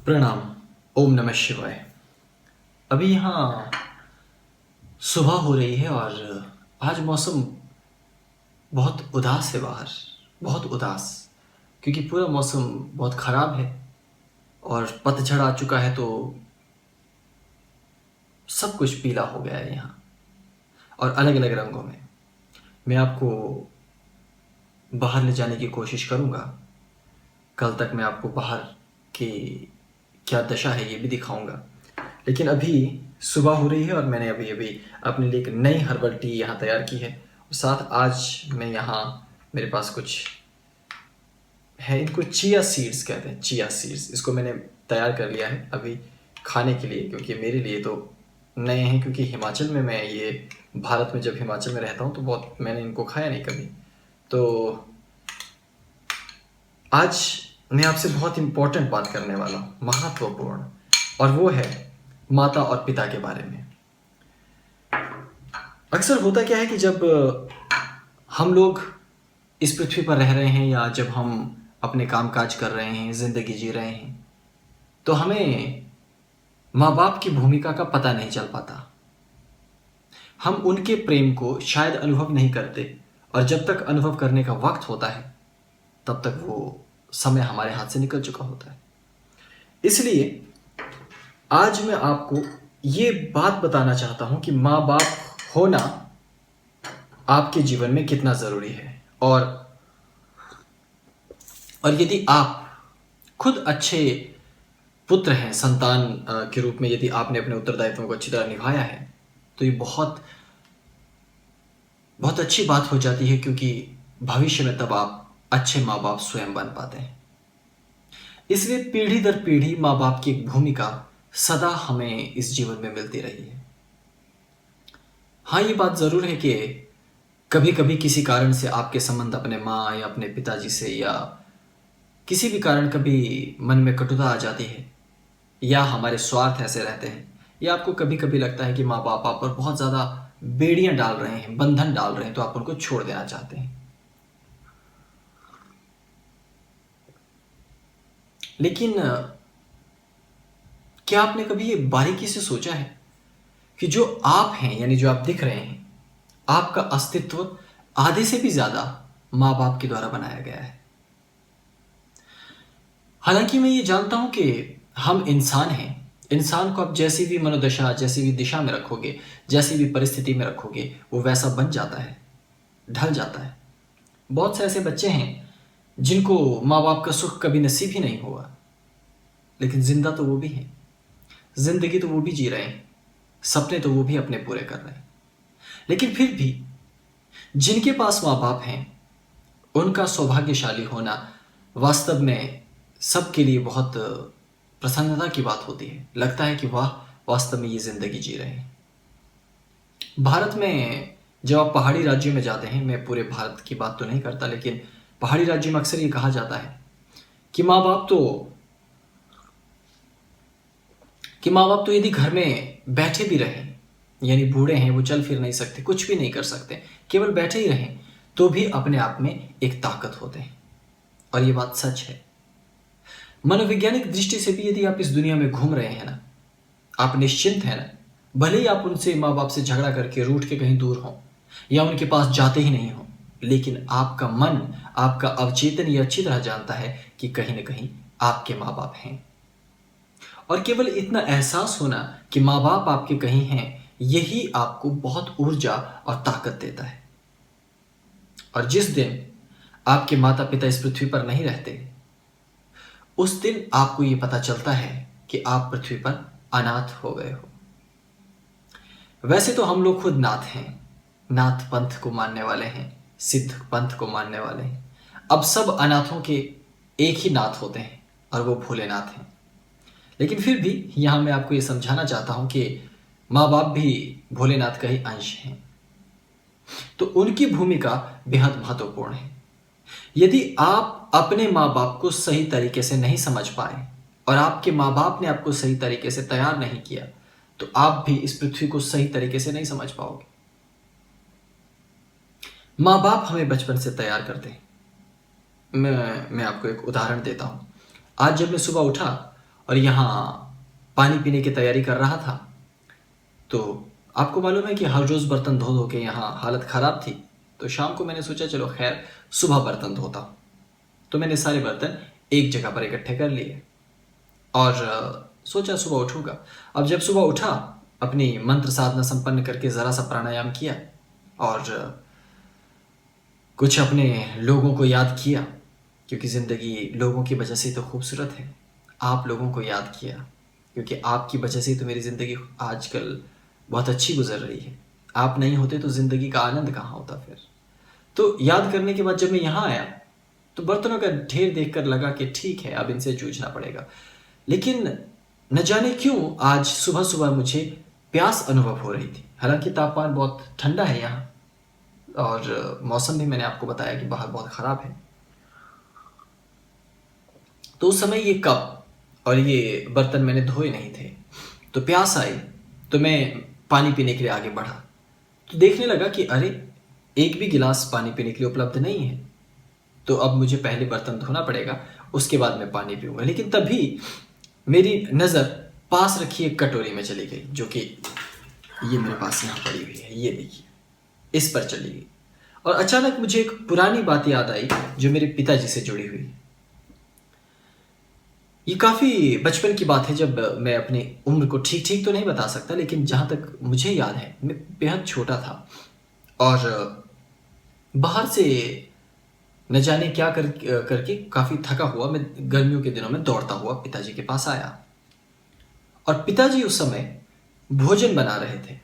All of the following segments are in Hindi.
प्रणाम। ओम नमः शिवाय। अभी यहाँ सुबह हो रही है और आज मौसम बहुत उदास है बाहर, बहुत उदास, क्योंकि पूरा मौसम बहुत ख़राब है और पतझड़ आ चुका है, तो सब कुछ पीला हो गया है यहाँ और अलग अलग रंगों में। मैं आपको बाहर ले जाने की कोशिश करूँगा। कल तक मैं आपको बाहर की क्या दशा है ये भी दिखाऊंगा। लेकिन अभी सुबह हो रही है और मैंने अभी अभी अपने लिए एक नई हर्बल टी यहाँ तैयार की है। और साथ आज मैं यहाँ मेरे पास कुछ है, इनको चिया सीड्स कहते हैं, चिया सीड्स। इसको मैंने तैयार कर लिया है अभी खाने के लिए, क्योंकि मेरे लिए तो नए हैं, क्योंकि हिमाचल में मैं ये भारत में जब हिमाचल में रहता हूँ तो बहुत मैंने इनको खाया नहीं कभी। तो आज मैं आपसे बहुत इम्पोर्टेंट बात करने वाला हूँ, महत्वपूर्ण, और वो है माता और पिता के बारे में। अक्सर होता क्या है कि जब हम लोग इस पृथ्वी पर रह रहे हैं या जब हम अपने काम काज कर रहे हैं, ज़िंदगी जी रहे हैं, तो हमें माँ बाप की भूमिका का पता नहीं चल पाता। हम उनके प्रेम को शायद अनुभव नहीं करते, और जब तक अनुभव करने का वक्त होता है तब तक वो समय हमारे हाथ से निकल चुका होता है। इसलिए आज मैं आपको ये बात बताना चाहता हूं कि माँ बाप होना आपके जीवन में कितना ज़रूरी है। और यदि आप खुद अच्छे पुत्र हैं, संतान के रूप में यदि आपने अपने उत्तरदायित्वों को अच्छी तरह निभाया है, तो ये बहुत बहुत अच्छी बात हो जाती है, क्योंकि भविष्य में तब आप अच्छे माँ बाप स्वयं बन पाते हैं। इसलिए पीढ़ी दर पीढ़ी माँ बाप की एक भूमिका सदा हमें इस जीवन में मिलती रही है। हाँ, ये बात ज़रूर है कि कभी कभी किसी कारण से आपके संबंध अपने माँ या अपने पिताजी से या किसी भी कारण कभी मन में कटुता आ जाती है, या हमारे स्वार्थ ऐसे रहते हैं, या आपको कभी कभी लगता है कि माँ बाप आप पर बहुत ज़्यादा बेड़ियां डाल रहे हैं, बंधन डाल रहे हैं, तो आप उनको छोड़ देना चाहते हैं। लेकिन क्या आपने कभी ये बारीकी से सोचा है कि जो आप हैं, यानी जो आप दिख रहे हैं, आपका अस्तित्व आधे से भी ज्यादा माँ बाप के द्वारा बनाया गया है। हालांकि मैं ये जानता हूं कि हम इंसान हैं। इंसान को आप जैसी भी मनोदशा, जैसी भी दिशा में रखोगे, जैसी भी परिस्थिति में रखोगे, वो वैसा बन जाता है, ढल जाता है। बहुत से ऐसे बच्चे हैं जिनको माँ बाप का सुख कभी नसीब ही नहीं हुआ, लेकिन जिंदा तो वो भी हैं, जिंदगी तो वो भी जी रहे हैं, सपने तो वो भी अपने पूरे कर रहे हैं। लेकिन फिर भी जिनके पास माँ बाप हैं, उनका सौभाग्यशाली होना वास्तव में सबके लिए बहुत प्रसन्नता की बात होती है। लगता है कि वाह, वास्तव में ये जिंदगी जी रहे हैं। भारत में जब आप पहाड़ी राज्यों में जाते हैं, मैं पूरे भारत की बात तो नहीं करता, लेकिन पहाड़ी राज्यों में अक्सर ये कहा जाता है कि माँ बाप तो यदि घर में बैठे भी रहें, यानी बूढ़े हैं, वो चल फिर नहीं सकते, कुछ भी नहीं कर सकते, केवल बैठे ही रहें, तो भी अपने आप में एक ताकत होते हैं। और ये बात सच है। मनोवैज्ञानिक दृष्टि से भी यदि आप इस दुनिया में घूम रहे हैं ना, आप निश्चिंत हैं ना, भले ही आप उनसे, माँ बाप से झगड़ा करके रूठ के कहीं दूर हों या उनके पास जाते ही नहीं हों, लेकिन आपका मन, आपका अवचेतन ये अच्छी तरह जानता है कि कहीं ना कहीं आपके माँ बाप हैं। और केवल इतना एहसास होना कि माँ बाप आपके कहीं हैं, यही आपको बहुत ऊर्जा और ताकत देता है। और जिस दिन आपके माता पिता इस पृथ्वी पर नहीं रहते, उस दिन आपको ये पता चलता है कि आप पृथ्वी पर अनाथ हो गए हो। वैसे तो हम लोग खुद नाथ हैं, नाथ पंथ को मानने वाले हैं, सिद्ध पंथ को मानने वाले हैं। अब सब अनाथों के एक ही नाथ होते हैं, और वो भोलेनाथ हैं। लेकिन फिर भी यहां मैं आपको ये समझाना चाहता हूं कि माँ बाप भी भोलेनाथ का ही अंश हैं, तो उनकी भूमिका बेहद महत्वपूर्ण है। यदि आप अपने माँ बाप को सही तरीके से नहीं समझ पाए और आपके माँ बाप ने आपको सही तरीके से तैयार नहीं किया, तो आप भी इस पृथ्वी को सही तरीके से नहीं समझ पाओगे। माँ बाप हमें बचपन से तैयार करते हैं। मैं आपको एक उदाहरण देता हूं। आज जब मैं सुबह उठा और यहाँ पानी पीने की तैयारी कर रहा था। तो आपको मालूम है कि हर रोज़ बर्तन धो धो के यहाँ हालत ख़राब थी। तो शाम को मैंने सोचा चलो खैर सुबह बर्तन धोता हूँ। तो मैंने सारे बर्तन एक जगह पर इकट्ठे कर लिए और सोचा सुबह उठूँगा। अब जब सुबह उठा, अपनी मंत्र साधना संपन्न करके ज़रा सा प्राणायाम किया और कुछ अपने लोगों को याद किया, क्योंकि ज़िंदगी लोगों की वजह से तो खूबसूरत है। आप लोगों को याद किया, क्योंकि आपकी वजह से तो मेरी ज़िंदगी आजकल बहुत अच्छी गुजर रही है। आप नहीं होते तो ज़िंदगी का आनंद कहाँ होता फिर। तो याद करने के बाद जब मैं यहाँ आया तो बर्तनों का ढेर देखकर लगा कि ठीक है, अब इनसे जूझना पड़ेगा। लेकिन न जाने क्यों आज सुबह सुबह मुझे प्यास अनुभव हो रही थी। हालांकि तापमान बहुत ठंडा है यहाँ और मौसम भी मैंने आपको बताया कि बाहर बहुत ख़राब है। तो उस समय ये कप और ये बर्तन मैंने धोए नहीं थे, तो प्यास आई तो मैं पानी पीने के लिए आगे बढ़ा। तो देखने लगा कि अरे, एक भी गिलास पानी पीने के लिए उपलब्ध नहीं है। तो अब मुझे पहले बर्तन धोना पड़ेगा, उसके बाद मैं पानी पीऊँगा। लेकिन तभी मेरी नज़र पास रखी एक कटोरी में चली गई, जो कि ये मेरे पास यहाँ पड़ी हुई है, ये देखिए, इस पर चली गई। और अचानक मुझे एक पुरानी बात याद आई जो मेरे पिताजी से जुड़ी हुई। ये काफ़ी बचपन की बात है, जब मैं अपनी उम्र को ठीक ठीक तो नहीं बता सकता, लेकिन जहाँ तक मुझे याद है मैं बेहद छोटा था और बाहर से न जाने क्या करके काफ़ी थका हुआ मैं गर्मियों के दिनों में दौड़ता हुआ पिताजी के पास आया। और पिताजी उस समय भोजन बना रहे थे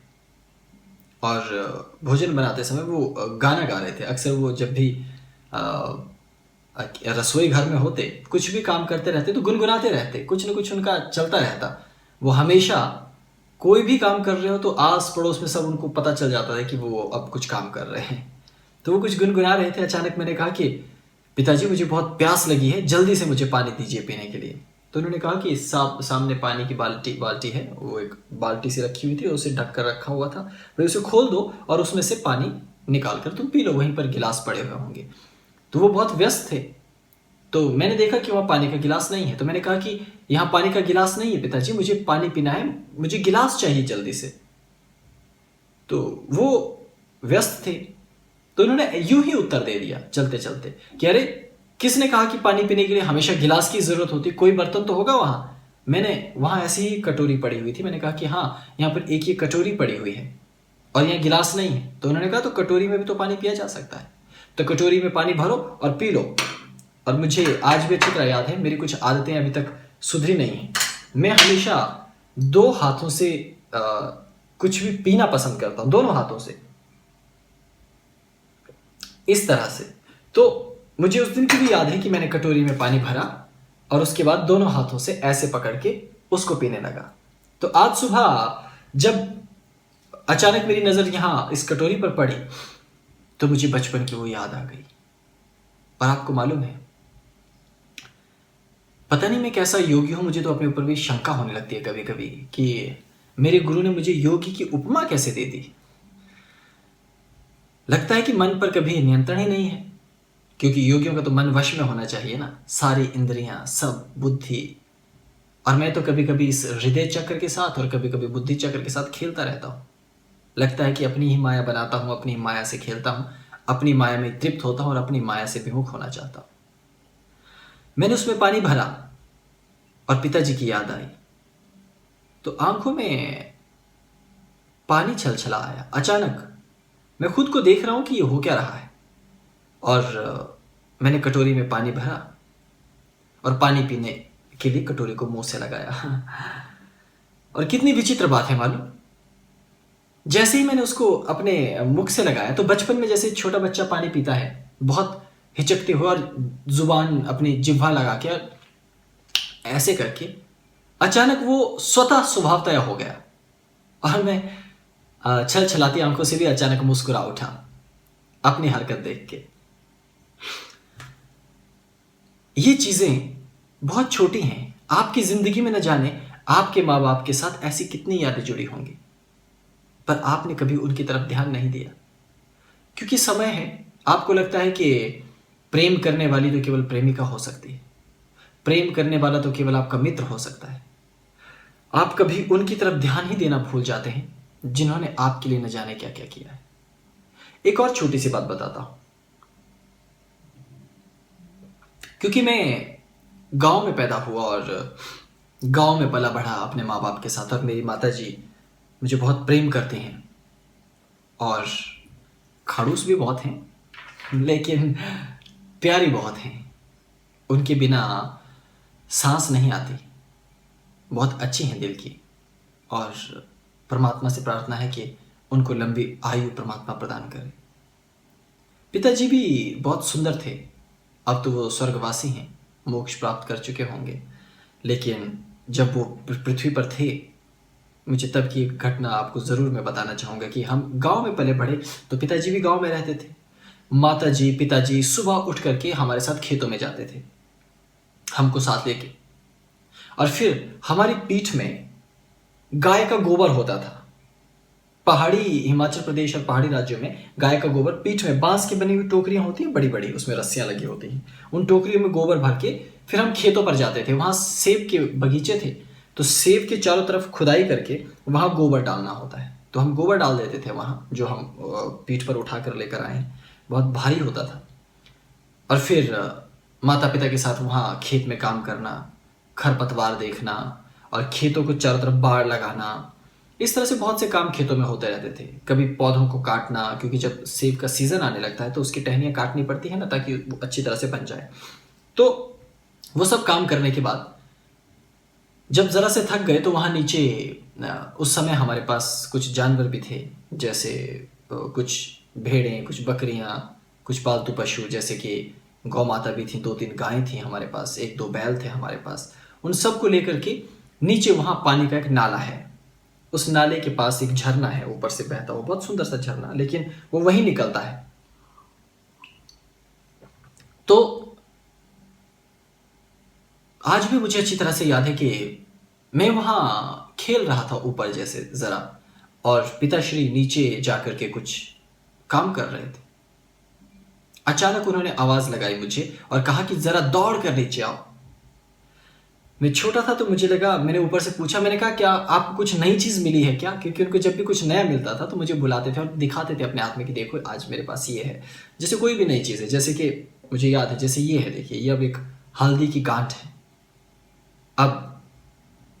और भोजन बनाते समय वो गाना गा रहे थे। अक्सर वो जब भी रसोई घर में होते, कुछ भी काम करते रहते तो गुनगुनाते रहते, कुछ न कुछ उनका चलता रहता। वो हमेशा कोई भी काम कर रहे हो तो आस पड़ोस में सब उनको पता चल जाता है कि वो अब कुछ काम कर रहे हैं। तो वो कुछ गुनगुना रहे थे। अचानक मैंने कहा कि पिताजी मुझे बहुत प्यास लगी है, जल्दी से मुझे पानी दीजिए पीने के लिए। तो उन्होंने कहा कि सामने पानी की बाल्टी है, वो एक बाल्टी से रखी हुई थी, उसे ढक कर रखा हुआ था, भाई उसे खोल दो और उसमें से पानी निकाल कर तुम पी लो, वहीं पर गिलास पड़े हुए होंगे। तो वो बहुत व्यस्त थे, तो मैंने देखा कि वहाँ पानी का गिलास नहीं है। तो मैंने कहा कि यहाँ पानी का गिलास नहीं है पिताजी, मुझे पानी पीना है, मुझे गिलास चाहिए जल्दी से। तो वो व्यस्त थे, तो उन्होंने यूं ही उत्तर दे दिया चलते चलते कि अरे, किसने कहा कि पानी पीने के लिए हमेशा गिलास की जरूरत होती, कोई बर्तन तो होगा वहां। मैंने वहां ऐसी ही कटोरी पड़ी हुई थी, मैंने कहा कि हाँ, यहाँ पर एक ये कटोरी पड़ी हुई है और यहाँ गिलास नहीं है। तो उन्होंने कहा तो कटोरी में भी तो पानी पिया जा सकता है, तो कटोरी में पानी भरो और पी लो। और मुझे आज भी अच्छी तरह याद है, मेरी कुछ आदतें अभी तक सुधरी नहीं है। मैं हमेशा दो हाथों से कुछ भी पीना पसंद करता हूं, दोनों हाथों से, इस तरह से। तो मुझे उस दिन की भी याद है कि मैंने कटोरी में पानी भरा और उसके बाद दोनों हाथों से ऐसे पकड़ के उसको पीने लगा। तो आज सुबह जब अचानक मेरी नज़र यहाँ इस कटोरी पर पड़ी तो मुझे बचपन की वो याद आ गई। और आपको मालूम है, पता नहीं मैं कैसा योगी हूं, मुझे तो अपने ऊपर भी शंका होने लगती है कभी कभी कि मेरे गुरु ने मुझे योगी की उपमा कैसे दे दी। लगता है कि मन पर कभी नियंत्रण ही नहीं है, क्योंकि योगियों का तो मन वश में होना चाहिए ना, सारी इंद्रियां, सब बुद्धि। और मैं तो कभी कभी इस हृदय चक्र के साथ और कभी कभी बुद्धि चक्र के साथ खेलता रहता हूँ। लगता है कि अपनी ही माया बनाता हूँ, अपनी माया से खेलता हूँ, अपनी माया में तृप्त होता हूँ और अपनी माया से विमुख होना चाहता हूँ। मैंने उसमें पानी भरा और पिताजी की याद आई, तो आंखों में पानी छलछला आया। अचानक मैं खुद को देख रहा हूं कि ये हो क्या रहा है। और मैंने कटोरी में पानी भरा और पानी पीने के लिए कटोरी को मुंह से लगाया। और कितनी विचित्र बात है मालूम, जैसे ही मैंने उसको अपने मुख से लगाया तो बचपन में जैसे छोटा बच्चा पानी पीता है, बहुत हिचकते हुए और जुबान अपनी जिह्वा लगा के ऐसे करके, अचानक वो स्वतः स्वभावतया हो गया और मैं छल छलाती आंखों से भी अचानक मुस्कुरा उठा अपनी हरकत देख के। ये चीजें बहुत छोटी हैं, आपकी जिंदगी में न जाने आपके माँ बाप के साथ ऐसी कितनी यादें जुड़ी होंगी, पर आपने कभी उनकी तरफ ध्यान नहीं दिया क्योंकि समय है। आपको लगता है कि प्रेम करने वाली तो केवल प्रेमिका हो सकती है, प्रेम करने वाला तो केवल आपका मित्र हो सकता है, आप कभी उनकी तरफ ध्यान ही देना भूल जाते हैं जिन्होंने आपके लिए न जाने क्या क्या किया है। एक और छोटी सी बात बताता हूं। क्योंकि मैं गांव में पैदा हुआ और गांव में पला बढ़ा अपने माँ बाप के साथ, और मेरी माता जी मुझे बहुत प्रेम करती हैं और खड़ूस भी बहुत हैं, लेकिन प्यारी बहुत हैं। उनके बिना सांस नहीं आती, बहुत अच्छी हैं दिल की, और परमात्मा से प्रार्थना है कि उनको लंबी आयु परमात्मा प्रदान करे। पिताजी भी बहुत सुंदर थे, अब तो वो स्वर्गवासी हैं, मोक्ष प्राप्त कर चुके होंगे। लेकिन जब वो पृथ्वी पर थे, मुझे तब की एक घटना आपको ज़रूर मैं बताना चाहूँगा कि हम गांव में पले बढ़े, तो पिताजी भी गांव में रहते थे। माता जी पिताजी सुबह उठ करके हमारे साथ खेतों में जाते थे, हमको साथ लेके, और फिर हमारी पीठ में गाय का गोबर होता था। पहाड़ी हिमाचल प्रदेश और पहाड़ी राज्यों में गाय का गोबर पीठ में, बांस की बनी हुई टोकरियां होती हैं बड़ी बड़ी, उसमें रस्सियां लगी होती हैं, उन टोकरियों में गोबर भर के फिर हम खेतों पर जाते थे। वहां सेब के बगीचे थे, तो सेब के चारों तरफ खुदाई करके वहां गोबर डालना होता है, तो हम गोबर डाल देते थे वहां, जो हम पीठ पर उठा कर लेकर आए हैं। बहुत भारी होता था। और फिर माता पिता के साथ वहाँ खेत में काम करना, खरपतवार देखना और खेतों को चारों तरफ बाड़ लगाना, इस तरह से बहुत से काम खेतों में होते रहते थे। कभी पौधों को काटना, क्योंकि जब सेब का सीजन आने लगता है तो उसकी टहनियाँ काटनी पड़ती है ना, ताकि वो अच्छी तरह से बन जाए। तो वो सब काम करने के बाद जब ज़रा से थक गए तो वहाँ नीचे, उस समय हमारे पास कुछ जानवर भी थे, जैसे कुछ भेड़ें, कुछ बकरियाँ, कुछ पालतू पशु, जैसे कि गौ माता भी थी, 2-3 गायें थी हमारे पास, 1-2 बैल थे हमारे पास। उन सबको लेकर के नीचे वहाँ पानी का एक नाला है, उस नाले के पास एक झरना है, ऊपर से बहता हुआ बहुत सुंदर सा झरना, लेकिन वो वहीं निकलता है। तो आज भी मुझे अच्छी तरह से याद है कि मैं वहाँ खेल रहा था ऊपर जैसे ज़रा, और पिताश्री नीचे जाकर के कुछ काम कर रहे थे। अचानक उन्होंने आवाज़ लगाई मुझे और कहा कि ज़रा दौड़ कर नीचे आओ। मैं छोटा था तो मुझे लगा, मैंने ऊपर से पूछा, मैंने कहा क्या आपको कुछ नई चीज़ मिली है क्या? क्योंकि उनको जब भी कुछ नया मिलता था तो मुझे बुलाते थे और दिखाते थे अपने हाथ में कि देखो आज मेरे पास ये है। जैसे कोई भी नई चीज़ है, जैसे कि मुझे याद है, जैसे ये है, देखिए, ये अब एक हल्दी की गांठ है। अब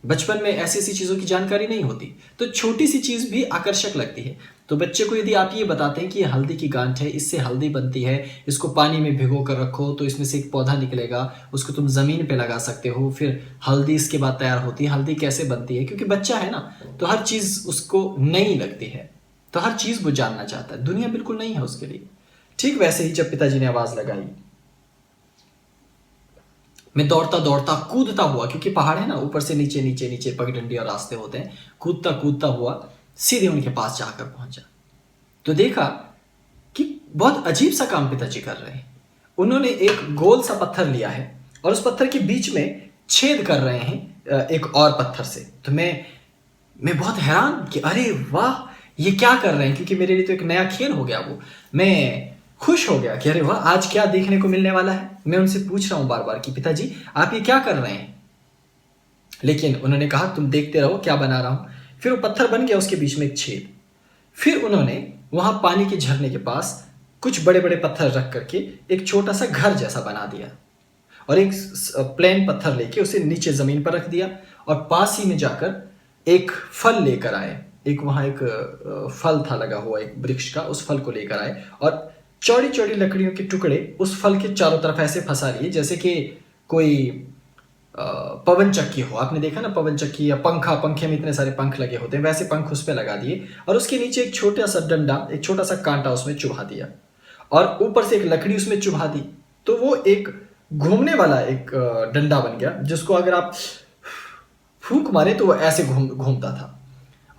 बचपन में ऐसी ऐसी चीज़ों की जानकारी नहीं होती, तो छोटी सी चीज़ भी आकर्षक लगती है। तो बच्चे को यदि आप ये बताते हैं कि ये हल्दी की गांठ है, इससे हल्दी बनती है, इसको पानी में भिगो कर रखो तो इसमें से एक पौधा निकलेगा, उसको तुम ज़मीन पे लगा सकते हो, फिर हल्दी इसके बाद तैयार होती है। हल्दी कैसे बनती है, क्योंकि बच्चा है ना, तो हर चीज़ उसको नई लगती है, तो हर चीज़ वो जानना चाहता है, दुनिया बिल्कुल नई है उसके लिए। ठीक वैसे ही जब पिताजी ने आवाज़ लगाई, मैं दौड़ता दौड़ता कूदता हुआ, क्योंकि पहाड़ है ना, ऊपर से नीचे नीचे नीचे पगडंडी और रास्ते होते हैं, कूदता कूदता हुआ सीधे उनके पास जाकर पहुंचा। तो देखा कि बहुत अजीब सा काम पिताजी कर रहे हैं। उन्होंने एक गोल सा पत्थर लिया है और उस पत्थर के बीच में छेद कर रहे हैं एक और पत्थर से। तो मैं बहुत हैरान कि अरे वाह, ये क्या कर रहे हैं, क्योंकि मेरे लिए तो एक नया खेल हो गया वो। मैं खुश हो गया कि अरे वाह, आज क्या देखने को मिलने वाला है। मैं उनसे पूछ रहा हूँ बार बार कि पिताजी आप ये क्या कर रहे हैं, लेकिन उन्होंने कहा तुम देखते रहो क्या बना रहा हूँ। फिर वो पत्थर बन गया, उसके बीच में एक छेद। फिर उन्होंने वहां पानी के झरने के पास कुछ बड़े बड़े पत्थर रख करके एक छोटा सा घर जैसा बना दिया, और एक प्लेन पत्थर लेके उसे नीचे जमीन पर रख दिया, और पास ही में जाकर एक फल लेकर आए। एक वहां एक फल था लगा हुआ एक वृक्ष का, उस फल को लेकर आए और चौड़ी चौड़ी लकड़ियों के टुकड़े उस फल के चारों तरफ ऐसे फंसा लिए, जैसे कि कोई पवन चक्की हो। आपने देखा ना पवन चक्की या पंखा, पंखे में इतने सारे पंख लगे होते हैं, वैसे पंख उस पर लगा दिए, और उसके नीचे एक छोटा सा डंडा, एक छोटा सा कांटा उसमें चुभा दिया, और ऊपर से एक लकड़ी उसमें चुभा दी। तो वो एक घूमने वाला एक डंडा बन गया, जिसको अगर आप फूंक मारे तो वो ऐसे घूमता था।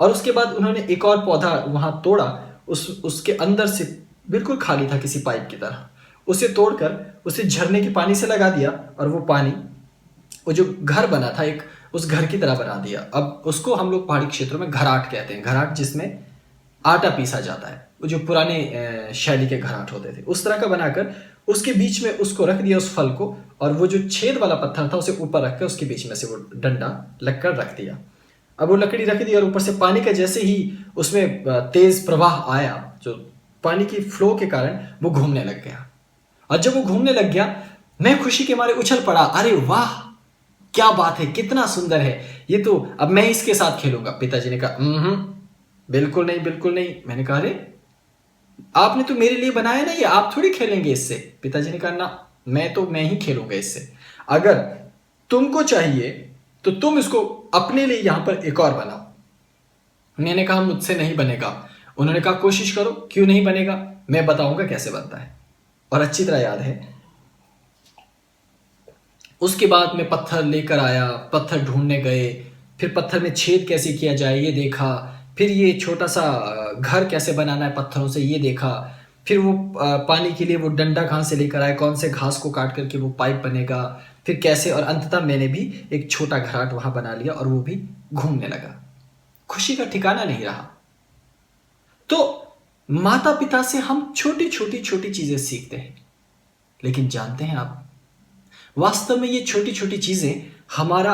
और उसके बाद उन्होंने एक और पौधा वहां तोड़ा, उसके अंदर से बिल्कुल खाली था किसी पाइप की तरह, उसे तोड़कर उसे झरने के पानी से लगा दिया, और वो पानी, वो जो घर बना था एक, उस घर की तरह बना दिया। अब उसको हम लोग पहाड़ी क्षेत्रों में घराट कहते हैं, घराट जिसमें आटा पीसा जाता है, वो जो पुराने शैली के घराट होते थे, उस तरह का बनाकर उसके बीच में उसको रख दिया, उस फल को, और वो जो छेद वाला पत्थर था उसे ऊपर रखकर उसके बीच में से वो डंडा लगकर रख दिया। अब वो लकड़ी रख दी और ऊपर से पानी का जैसे ही उसमें तेज प्रवाह आया, जो पानी की फ्लो के कारण वो घूमने लग गया। और जब वो घूमने लग गया, मैं खुशी के मारे उछल पड़ा, अरे वाह क्या बात है, कितना सुंदर है ये तो, अब मैं इसके साथ खेलूंगा। पिताजी ने कहा बिल्कुल नहीं, बिल्कुल नहीं। मैंने कहा अरे आपने तो मेरे लिए बनाया ना ये, आप थोड़ी खेलेंगे इससे। पिताजी ने कहा ना, मैं ही खेलूंगा इससे। अगर तुमको चाहिए तो तुम इसको अपने लिए यहां पर एक और बनाओ। मैंने कहा मुझसे नहीं बनेगा। उन्होंने कहा कोशिश करो। क्यों नहीं बनेगा, मैं बताऊंगा कैसे बनता है। और अच्छी तरह याद है, उसके बाद मैं पत्थर लेकर आया, पत्थर ढूंढने गए, फिर पत्थर में छेद कैसे किया जाए ये देखा, फिर ये छोटा सा घर कैसे बनाना है पत्थरों से ये देखा, फिर वो पानी के लिए वो डंडा कहाँ से लेकर आए, कौन से घास को काट करके वो पाइप बनेगा, फिर कैसे, और अंततः मैंने भी एक छोटा घराट वहां बना लिया और वो भी घूमने लगा। खुशी का ठिकाना नहीं रहा। तो माता पिता से हम छोटी छोटी छोटी चीजें सीखते हैं, लेकिन जानते हैं आप, वास्तव में ये छोटी छोटी चीजें हमारा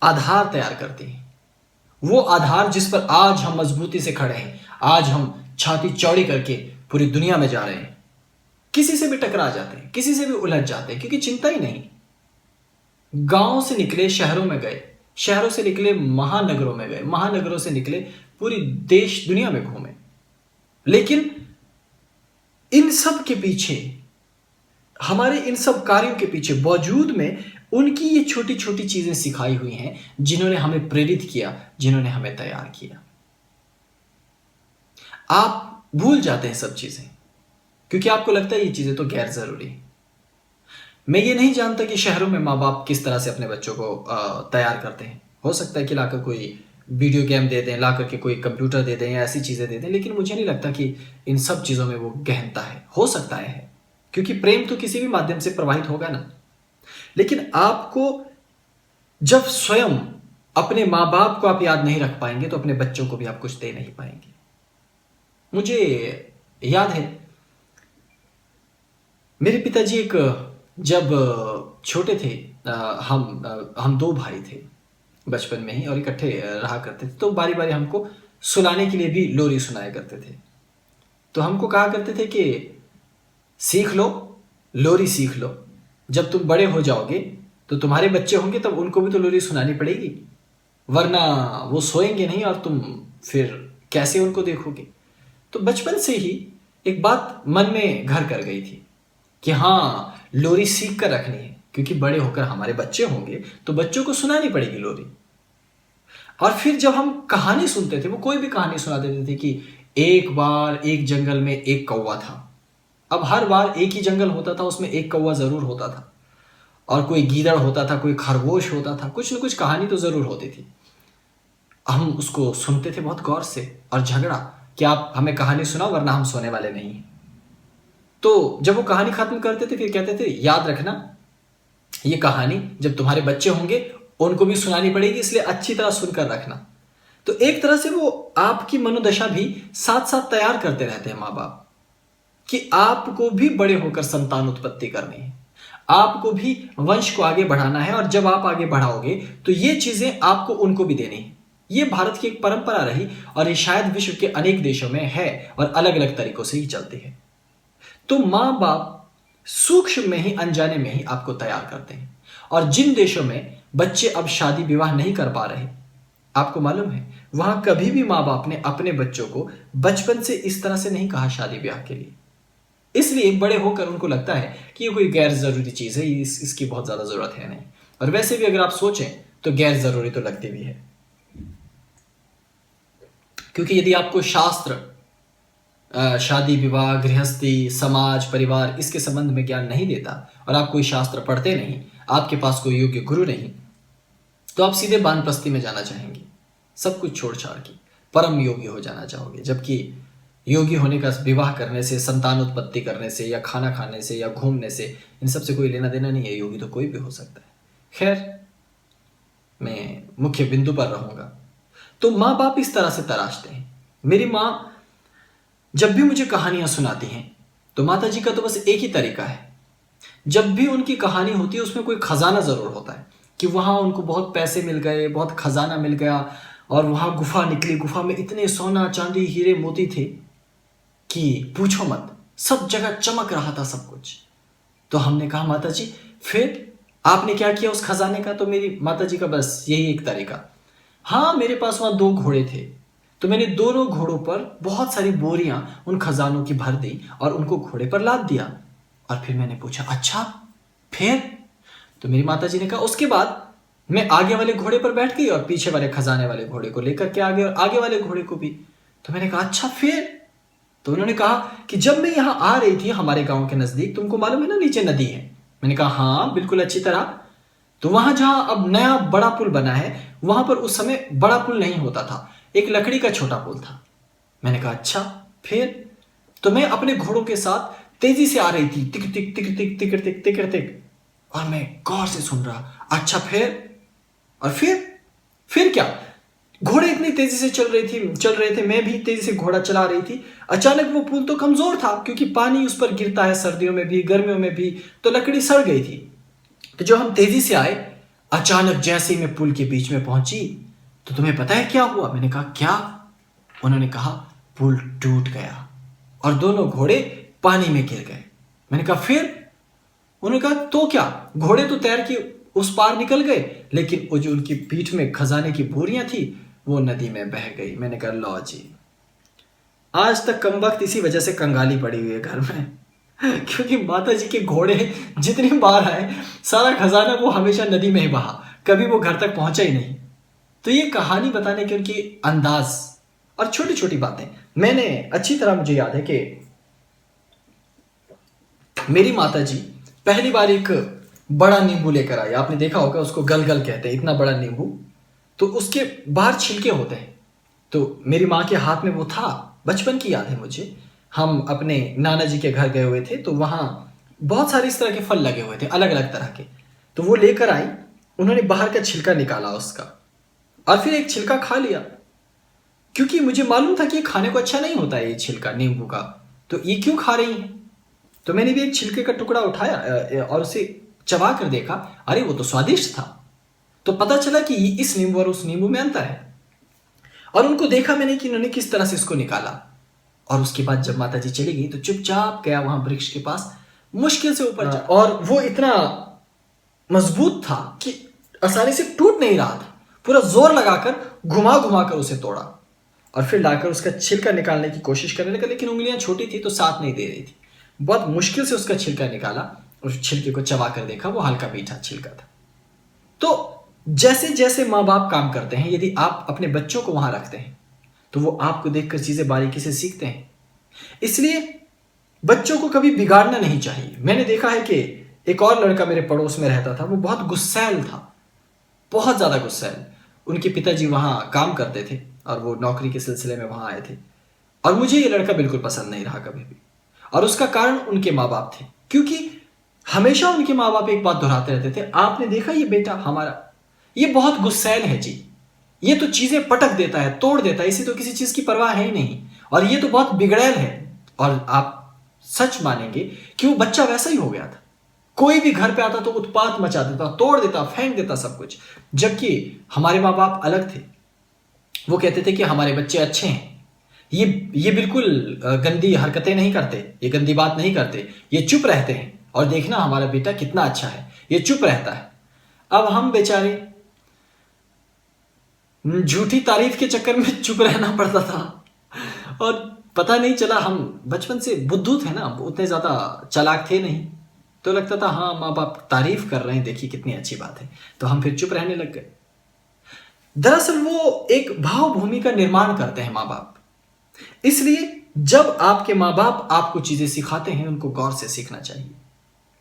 आधार तैयार करती हैं। वो आधार जिस पर आज हम मजबूती से खड़े हैं, आज हम छाती चौड़ी करके पूरी दुनिया में जा रहे हैं। किसी से भी टकरा जाते हैं, किसी से भी उलझ जाते हैं, क्योंकि चिंता ही नहीं। गांव से निकले शहरों में गए, शहरों से निकले महानगरों में गए, महानगरों से निकले पूरी देश दुनिया में घूमे। लेकिन इन सब के पीछे, हमारे इन सब कार्यों के पीछे बावजूद में उनकी ये छोटी छोटी चीजें सिखाई हुई हैं, जिन्होंने हमें प्रेरित किया, जिन्होंने हमें तैयार किया। आप भूल जाते हैं सब चीजें, क्योंकि आपको लगता है ये चीजें तो गैर जरूरी है। मैं ये नहीं जानता कि शहरों में माँ बाप किस तरह से अपने बच्चों को तैयार करते हैं। हो सकता है कि लाकर कोई वीडियो गेम दे दें, ला करके कोई कंप्यूटर दे दें या ऐसी चीजें दे दें, लेकिन मुझे नहीं लगता कि इन सब चीजों में वो गहनता है। हो सकता है, क्योंकि प्रेम तो किसी भी माध्यम से प्रवाहित होगा ना। लेकिन आपको जब स्वयं अपने माँ बाप को आप याद नहीं रख पाएंगे, तो अपने बच्चों को भी आप कुछ दे नहीं पाएंगे। मुझे याद है, मेरे पिताजी एक, जब छोटे थे, हम दो भाई थे बचपन में ही और इकट्ठे रहा करते थे, तो बारी बारी हमको सुलाने के लिए भी लोरी सुनाया करते थे। तो हमको कहा करते थे कि सीख लो, लोरी सीख लो, जब तुम बड़े हो जाओगे तो तुम्हारे बच्चे होंगे, तब उनको भी तो लोरी सुनानी पड़ेगी, वरना वो सोएंगे नहीं और तुम फिर कैसे उनको देखोगे। तो बचपन से ही एक बात मन में घर कर गई थी कि हाँ, लोरी सीख कर रखनी है, क्योंकि बड़े होकर हमारे बच्चे होंगे तो बच्चों को सुनानी पड़ेगी लोरी। और फिर जब हम कहानी सुनते थे, वो कोई भी कहानी सुना देते थे कि एक बार एक जंगल में एक कौवा था। अब हर बार एक ही जंगल होता था, उसमें एक कौवा जरूर होता था, और कोई गीदड़ होता था, कोई खरगोश होता था, कुछ न कुछ कहानी तो जरूर होती थी। हम उसको सुनते थे बहुत गौर से, और झगड़ा कि आप हमें कहानी सुनाओ वरना हम सोने वाले नहीं हैं। तो जब वो कहानी खत्म करते थे, फिर कहते थे याद रखना, ये कहानी जब तुम्हारे बच्चे होंगे उनको भी सुनानी पड़ेगी, इसलिए अच्छी तरह सुनकर रखना। तो एक तरह से वो आपकी मनोदशा भी साथ साथ तैयार करते रहते हैं माँ बाप, कि आपको भी बड़े होकर संतान उत्पत्ति करनी है, आपको भी वंश को आगे बढ़ाना है, और जब आप आगे बढ़ाओगे तो ये चीजें आपको उनको भी देनी है। ये भारत की एक परंपरा रही, और ये शायद विश्व के अनेक देशों में है, और अलग अलग तरीकों से ही चलती है। तो माँ बाप सूक्ष्म में ही, अनजाने में ही आपको तैयार करते हैं। और जिन देशों में बच्चे अब शादी विवाह नहीं कर पा रहे, आपको मालूम है, वहां कभी भी माँ बाप ने अपने बच्चों को बचपन से इस तरह से नहीं कहा शादी ब्याह के लिए। इसलिए बड़े होकर उनको लगता है कि ये कोई गैर जरूरी चीज है, इसकी बहुत ज्यादा जरूरत है नहीं। और वैसे भी अगर आप सोचें तो गैर जरूरी तो लगती भी है, क्योंकि यदि आपको शास्त्र, शादी विवाह, गृहस्थी, समाज, परिवार, इसके संबंध में ज्ञान नहीं देता, और आप कोई शास्त्र पढ़ते नहीं, आपके पास कोई योग्य गुरु नहीं, तो आप सीधे वानप्रस्थी में जाना चाहेंगे, सब कुछ छोड़ छाड़ के परम योगी हो जाना चाहोगे। जबकि योगी होने का विवाह करने से, संतान उत्पत्ति करने से, या खाना खाने से, या घूमने से, इन सब से कोई लेना देना नहीं है। योगी तो कोई भी हो सकता है। खैर, मैं मुख्य बिंदु पर रहूंगा। तो माँ बाप इस तरह से तराशते हैं। मेरी माँ जब भी मुझे कहानियां सुनाती हैं, तो माता जी का तो बस एक ही तरीका है, जब भी उनकी कहानी होती है उसमें कोई खजाना जरूर होता है, कि वहां उनको बहुत पैसे मिल गए, बहुत खजाना मिल गया, और वहां गुफा निकली। गुफा में इतने सोना चांदी हीरे मोती थे कि पूछो मत, सब जगह चमक रहा था सब कुछ। तो हमने कहा माता जी फिर आपने क्या किया उस खजाने का? तो मेरी माता जी का बस यही एक तरीका, हाँ मेरे पास वहां 2 घोड़े थे, तो मैंने दोनों घोड़ों पर बहुत सारी बोरियां उन खजानों की भर दी और उनको घोड़े पर लाद दिया। और फिर मैंने पूछा अच्छा फिर? तो मेरी माता जी ने कहा उसके बाद मैं आगे वाले घोड़े पर बैठ गई और पीछे वाले खजाने वाले घोड़े को लेकर के आगे और आगे वाले घोड़े को भी। तो मैंने कहा अच्छा फिर? तो उन्होंने कहा कि जब मैं यहां आ रही थी हमारे गांव के नजदीक, तुमको मालूम है ना नीचे नदी है। मैंने कहा हाँ बिल्कुल अच्छी तरह। तो वहां जहां अब नया बड़ा पुल बना है, वहां पर उस समय बड़ा पुल नहीं होता था, एक लकड़ी का छोटा पुल था। मैंने कहा अच्छा फिर? तो मैं अपने घोड़ों के साथ तेजी से आ रही थी, टिक टिक टिक टिक टिक टिक टिक टिक, और मैं गौर से सुन रहा। अच्छा फिर? और फिर क्या? घोड़े इतनी तेजी से चल रहे थे, मैं भी तेजी से घोड़ा चला रही थी। अचानक वो पुल तो कमजोर था क्योंकि पानी उस पर गिरता है सर्दियों में भी गर्मियों में भी, तो लकड़ी सड़ गई थी। तो जो हम तेजी से आए, अचानक जैसे ही मैं पुल के बीच में पहुंची, तो तुम्हें पता है क्या हुआ? मैंने कहा क्या? उन्होंने कहा पुल टूट गया और दोनों घोड़े पानी में गिर गए। मैंने कहा फिर? उन्होंने कहा तो क्या, घोड़े तो तैर के उस पार निकल गए, लेकिन वो जो उनकी पीठ में खजाने की बोरियां थी वो नदी में बह गई। मैंने कहा लो जी, आज तक कमबख्त इसी वजह से कंगाली पड़ी हुई है घर में क्योंकि माता जी के घोड़े जितनी बार आए, सारा खजाना वो हमेशा नदी में ही बहा, कभी वो घर तक पहुंचा ही नहीं। तो ये कहानी बताने के उनकी अंदाज और छोटी छोटी बातें, मैंने अच्छी तरह मुझे याद है कि मेरी माता जी पहली बार एक बड़ा नींबू लेकर आई। आपने देखा होगा उसको गलगल कहते हैं, इतना बड़ा नींबू। तो उसके बाहर छिलके होते हैं। तो मेरी माँ के हाथ में वो था, बचपन की याद है मुझे। हम अपने नाना जी के घर गए हुए थे, तो वहां बहुत सारे इस तरह के फल लगे हुए थे, अलग अलग तरह के। तो वो लेकर आई, उन्होंने बाहर का छिलका निकाला उसका, और फिर एक छिलका खा लिया, क्योंकि मुझे मालूम था कि ये खाने को अच्छा नहीं होता है ये छिलका नींबू का। तो ये क्यों खा रही है? तो मैंने भी एक छिलके का टुकड़ा उठाया और उसे चबा कर देखा, अरे वो तो स्वादिष्ट था। तो पता चला कि इस नींबू और उस नींबू में अंतर है। और उनको देखा मैंने कि उन्होंने किस तरह से इसको निकाला। और उसके बाद जब माता जी चली गई तो चुपचाप गया वहां वृक्ष के पास, मुश्किल से ऊपर चढ़ा, और वो इतना मजबूत था कि आसानी से टूट नहीं रहा था। पूरा जोर लगाकर घुमा घुमा कर उसे तोड़ा और फिर लाकर उसका छिलका निकालने की कोशिश करने लगा, लेकिन उंगलियां छोटी थी तो साथ नहीं दे रही थी। बहुत मुश्किल से उसका छिलका निकाला और छिलके को चबा कर देखा, वो हल्का मीठा छिलका था। तो जैसे जैसे माँ बाप काम करते हैं, यदि आप अपने बच्चों को वहां रखते हैं तो वो आपको देखकर चीजें बारीकी से सीखते हैं। इसलिए बच्चों को कभी बिगाड़ना नहीं चाहिए। मैंने देखा है कि एक और लड़का मेरे पड़ोस में रहता था, वो बहुत गुस्सैल था, बहुत ज्यादा गुस्सैल। उनके पिताजी वहां काम करते थे और वो नौकरी के सिलसिले में वहां आए थे, और मुझे ये लड़का बिल्कुल पसंद नहीं रहा कभी भी। और उसका कारण उनके माँ बाप थे, क्योंकि हमेशा उनके माँ बाप एक बात दोहराते रहते थे, आपने देखा ये बेटा हमारा, ये बहुत गुस्सैल है जी, ये तो चीजें पटक देता है, तोड़ देता है, इसे तो किसी चीज की परवाह है ही नहीं, और ये तो बहुत बिगड़ैल है। और आप सच मानेंगे कि वो बच्चा वैसा ही हो गया था। कोई भी घर पे आता तो उत्पात मचा देता, तोड़ देता, फेंक देता सब कुछ। जबकि हमारे माँ बाप अलग थे, वो कहते थे कि हमारे बच्चे अच्छे हैं, ये बिल्कुल गंदी हरकतें नहीं करते, ये गंदी बात नहीं करते, ये चुप रहते हैं, और देखना हमारा बेटा कितना अच्छा है, ये चुप रहता है। अब हम बेचारे झूठी तारीफ के चक्कर में चुप रहना पड़ता था, और पता नहीं चला, हम बचपन से बुद्धू थे ना, उतने ज्यादा चालाक थे नहीं, तो लगता था हाँ माँ बाप तारीफ कर रहे हैं, देखिए कितनी अच्छी बात है, तो हम फिर चुप रहने लग गए। दरअसल वो एक भाव भूमि का निर्माण करते हैं माँ बाप। इसलिए जब आपके माँ बाप आपको चीजें सिखाते हैं, उनको गौर से सीखना चाहिए।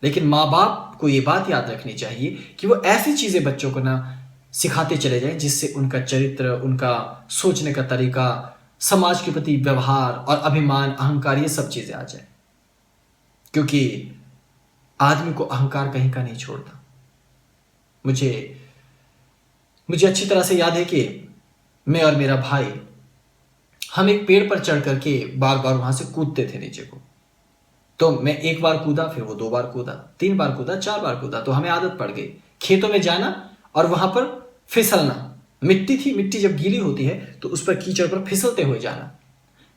लेकिन माँ बाप को यह बात याद रखनी चाहिए कि वो ऐसी चीजें बच्चों को ना सिखाते चले जाएं जिससे उनका चरित्र, उनका सोचने का तरीका, समाज के प्रति व्यवहार और अभिमान, अहंकार, ये सब चीजें आ जाए। क्योंकि आदमी को अहंकार कहीं का नहीं छोड़ता। मुझे अच्छी तरह से याद है कि मैं और मेरा भाई, हम एक पेड़ पर चढ़ करके बार बार वहां से कूदते थे नीचे को। तो मैं एक बार कूदा, फिर वो 2 बार कूदा, 3 बार कूदा, 4 बार कूदा, तो हमें आदत पड़ गई खेतों में जाना और वहां पर फिसलना। मिट्टी थी, मिट्टी जब गीली होती है तो उस पर कीचड़ पर फिसलते हुए जाना।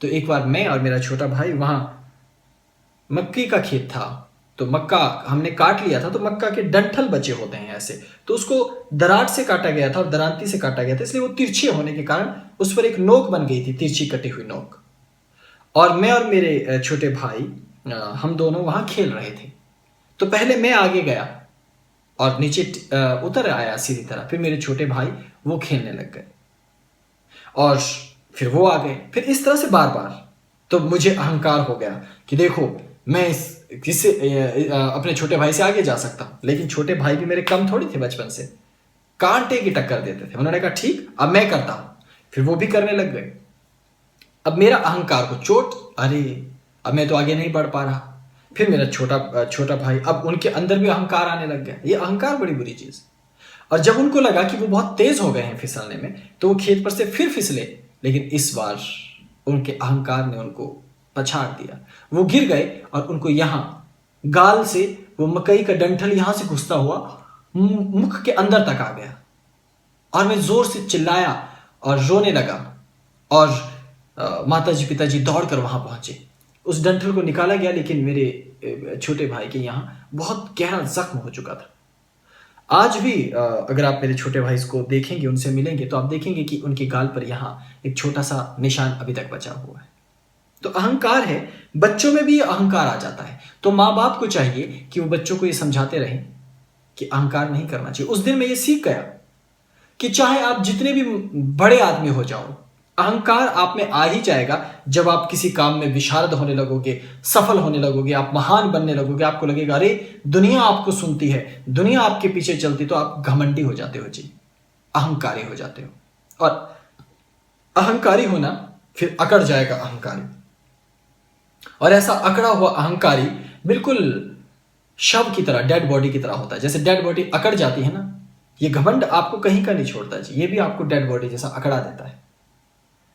तो एक बार मैं और मेरा छोटा भाई वहां, मक्की का खेत था, तो मक्का हमने काट लिया था, तो मक्का के डंठल बचे होते हैं ऐसे, तो उसको दरार से काटा गया था और दरांती से काटा गया था, इसलिए वो तिरछे होने के कारण उस पर एक नोक बन गई थी, तिरछी कटी हुई नोक। और मैं और मेरे छोटे भाई हम दोनों वहां खेल रहे थे। तो पहले मैं आगे गया और नीचे उतर आया सीधी तरह, फिर मेरे छोटे भाई वो खेलने लग गए और फिर वो आ गए, फिर इस तरह से बार बार। तो मुझे अहंकार हो गया कि देखो मैं किससे अपने छोटे भाई से आगे जा सकता हूं, लेकिन छोटे भाई भी मेरे कम थोड़ी थे, बचपन से कांटे की टक्कर देते थे। उन्होंने कहा ठीक अब मैं करता हूं, फिर वो भी करने लग गए। अब मेरा अहंकार को चोट, अरे अब मैं तो आगे नहीं बढ़ पा रहा। फिर मेरा छोटा छोटा भाई, अब उनके अंदर भी अहंकार आने लग गया। ये अहंकार बड़ी बुरी चीज। और जब उनको लगा कि वो बहुत तेज हो गए हैं फिसलने में, तो वो खेत पर से फिर फिसले, लेकिन इस बार उनके अहंकार ने उनको पछाड़ दिया। वो गिर गए और उनको यहां गाल से वो मकई का डंठल यहां से घुसता हुआ मुख के अंदर तक आ गया। और मैं जोर से चिल्लाया और रोने लगा और माताजी पिताजी दौड़कर वहां पहुंचे। उस डंठल को निकाला गया, लेकिन मेरे छोटे भाई के यहां बहुत गहरा जख्म हो चुका था। आज भी अगर आप मेरे छोटे भाई को देखेंगे, उनसे मिलेंगे, तो आप देखेंगे कि उनके गाल पर यहाँ एक छोटा सा निशान अभी तक बचा हुआ है। तो अहंकार है, बच्चों में भी अहंकार आ जाता है। तो माँ बाप को चाहिए कि वो बच्चों को ये समझाते रहें कि अहंकार नहीं करना चाहिए। उस दिन मैं ये सीख गया कि चाहे आप जितने भी बड़े आदमी हो जाओ, अहंकार आप में आ ही जाएगा जब आप किसी काम में विशारद होने लगोगे, सफल होने लगोगे, आप महान बनने लगोगे। आपको लगेगा अरे दुनिया आपको सुनती है, दुनिया आपके पीछे चलती, तो आप घमंडी हो जाते हो जी, अहंकारी हो जाते हो। और अहंकारी होना फिर अकड़ जाएगा अहंकारी, और ऐसा अकड़ा हुआ अहंकारी बिल्कुल शव की तरह, डेड बॉडी की तरह होता है। जैसे डेड बॉडी अकड़ जाती है ना, ये घमंड आपको कहीं का नहीं छोड़ता जी, ये भी आपको डेड बॉडी जैसा अकड़ा देता है।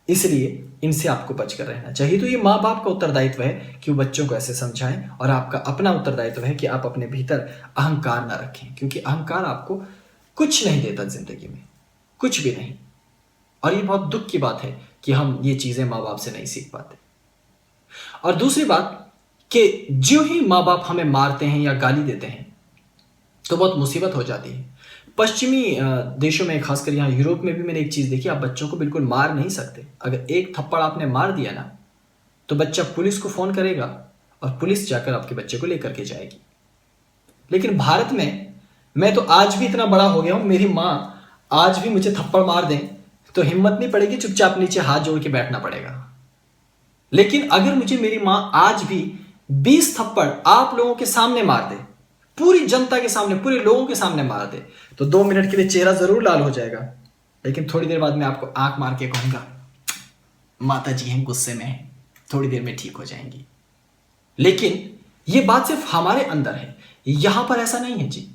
इसलिए इनसे आपको बचकर रहना चाहिए। तो ये माँ बाप का उत्तरदायित्व है कि वो बच्चों को ऐसे समझाएं, और आपका अपना उत्तरदायित्व है कि आप अपने भीतर अहंकार ना रखें, क्योंकि अहंकार आपको कुछ नहीं देता जिंदगी में, कुछ भी नहीं। और ये बहुत दुख की बात है कि हम ये चीजें माँ बाप से नहीं सीख पाते। और दूसरी बात कि जो ही माँ बाप हमें मारते हैं या गाली देते हैं तो बहुत मुसीबत हो जाती है। पश्चिमी देशों में, खासकर यहाँ यूरोप में भी मैंने एक चीज देखी, आप बच्चों को बिल्कुल मार नहीं सकते। अगर एक थप्पड़ आपने मार दिया ना, तो बच्चा पुलिस को फोन करेगा और पुलिस जाकर आपके बच्चे को लेकर के जाएगी। लेकिन भारत में, मैं तो आज भी इतना बड़ा हो गया हूं, मेरी माँ आज भी मुझे थप्पड़ मार दें तो हिम्मत नहीं पड़ेगी, चुपचाप नीचे हाथ जोड़ के बैठना पड़ेगा। लेकिन अगर मुझे मेरी माँ आज भी 20 थप्पड़ आप लोगों के सामने मार दे, पूरी जनता के सामने, पूरे लोगों के सामने मार दे, तो 2 मिनट के लिए चेहरा जरूर लाल हो जाएगा, लेकिन थोड़ी देर बाद मैं आपको आंख मार के कहूंगा माता जी हैं, गुस्से में हैं, थोड़ी देर में ठीक हो जाएंगी। लेकिन ये बात सिर्फ हमारे अंदर है, यहां पर ऐसा नहीं है जी।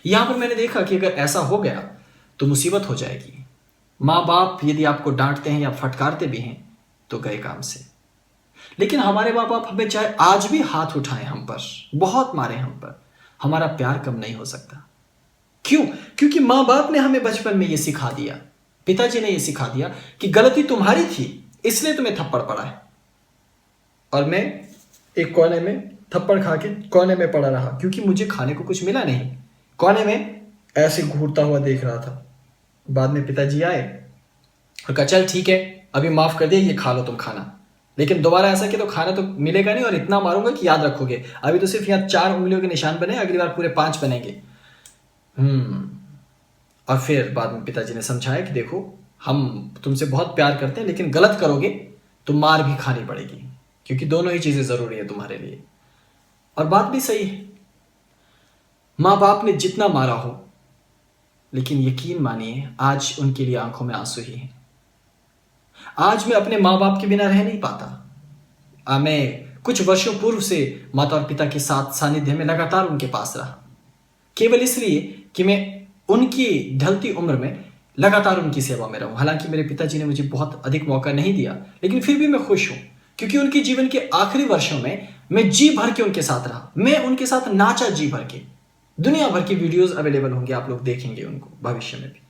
यहां पर मैंने देखा कि अगर ऐसा हो गया तो मुसीबत हो जाएगी। माँ बाप यदि आपको डांटते हैं या फटकारते भी हैं तो गए काम से। लेकिन हमारे माँ बाप हमें चाहे आज भी हाथ उठाएं हम पर, बहुत मारे हम पर, हमारा प्यार कम नहीं हो सकता। क्यों? क्योंकि माँ बाप ने हमें बचपन में यह सिखा दिया, पिताजी ने यह सिखा दिया कि गलती तुम्हारी थी इसलिए तुम्हें थप्पड़ पड़ा है। और मैं एक कोने में थप्पड़ खा के कोने में पड़ा रहा, क्योंकि मुझे खाने को कुछ मिला नहीं। कोने में ऐसे घूरता हुआ देख रहा था। बाद में पिताजी आए और कहा चल ठीक है, अभी माफ कर दिया, ये खा लो तुम खाना, लेकिन दोबारा ऐसा कि तो खाना तो मिलेगा नहीं, और इतना मारूंगा कि याद रखोगे। अभी तो सिर्फ यहाँ 4 उंगलियों के निशान बने, अगली बार पूरे 5 बनेंगे। और फिर बाद में पिताजी ने समझाया कि देखो हम तुमसे बहुत प्यार करते हैं, लेकिन गलत करोगे तो मार भी खानी पड़ेगी, क्योंकि दोनों ही चीजें जरूरी है तुम्हारे लिए। और बात भी सही है, माँ बाप ने जितना मारा हो, लेकिन यकीन मानिए आज उनके लिए आंखों में आंसू ही हैं। आज मैं अपने माँ बाप के बिना रह नहीं पाता। मैं कुछ वर्षों पूर्व से माता और पिता के साथ सानिध्य में लगातार उनके पास रहा, केवल इसलिए कि मैं उनकी ढलती उम्र में लगातार उनकी सेवा में रहूं। हालांकि मेरे पिताजी ने मुझे बहुत अधिक मौका नहीं दिया, लेकिन फिर भी मैं खुश हूं, क्योंकि उनके जीवन के आखिरी वर्षों में मैं जी भर के उनके साथ रहा। मैं उनके साथ नाचा जी भर के। दुनिया भर की वीडियोस अवेलेबल होंगे, आप लोग देखेंगे उनको भविष्य में भी।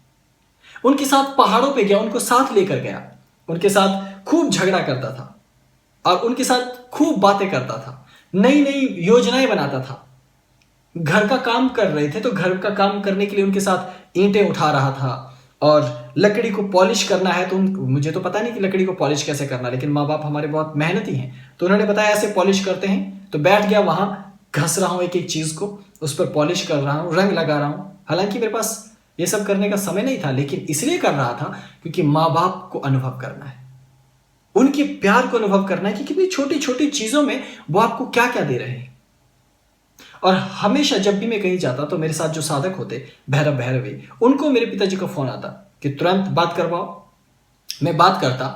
उनके साथ पहाड़ों पे गया, उनको साथ लेकर गया, उनके साथ खूब झगड़ा करता था और उनके साथ खूब बातें करता था, नई नई योजनाएं बनाता था। घर का काम कर रहे थे तो घर का काम करने के लिए उनके साथ ईंटें उठा रहा था, और लकड़ी को पॉलिश करना है तो मुझे तो पता नहीं कि लकड़ी को पॉलिश कैसे करना, लेकिन माँ बाप हमारे बहुत मेहनती हैं तो उन्होंने बताया ऐसे पॉलिश करते हैं। तो बैठ गया वहां, घस रहा हूं एक एक चीज को, उस पर पॉलिश कर रहा हूं, रंग लगा रहा हूं। हालांकि मेरे पास ये सब करने का समय नहीं था, लेकिन इसलिए कर रहा था क्योंकि माँ बाप को अनुभव करना है, उनके प्यार को अनुभव करना है कि कितनी छोटी छोटी चीजों में वो आपको क्या क्या दे रहे हैं। और हमेशा जब भी मैं कहीं जाता तो मेरे साथ जो साधक होते, भैरव भैरवी, उनको मेरे पिताजी का फोन आता कि तुरंत बात करवाओ। मैं बात करता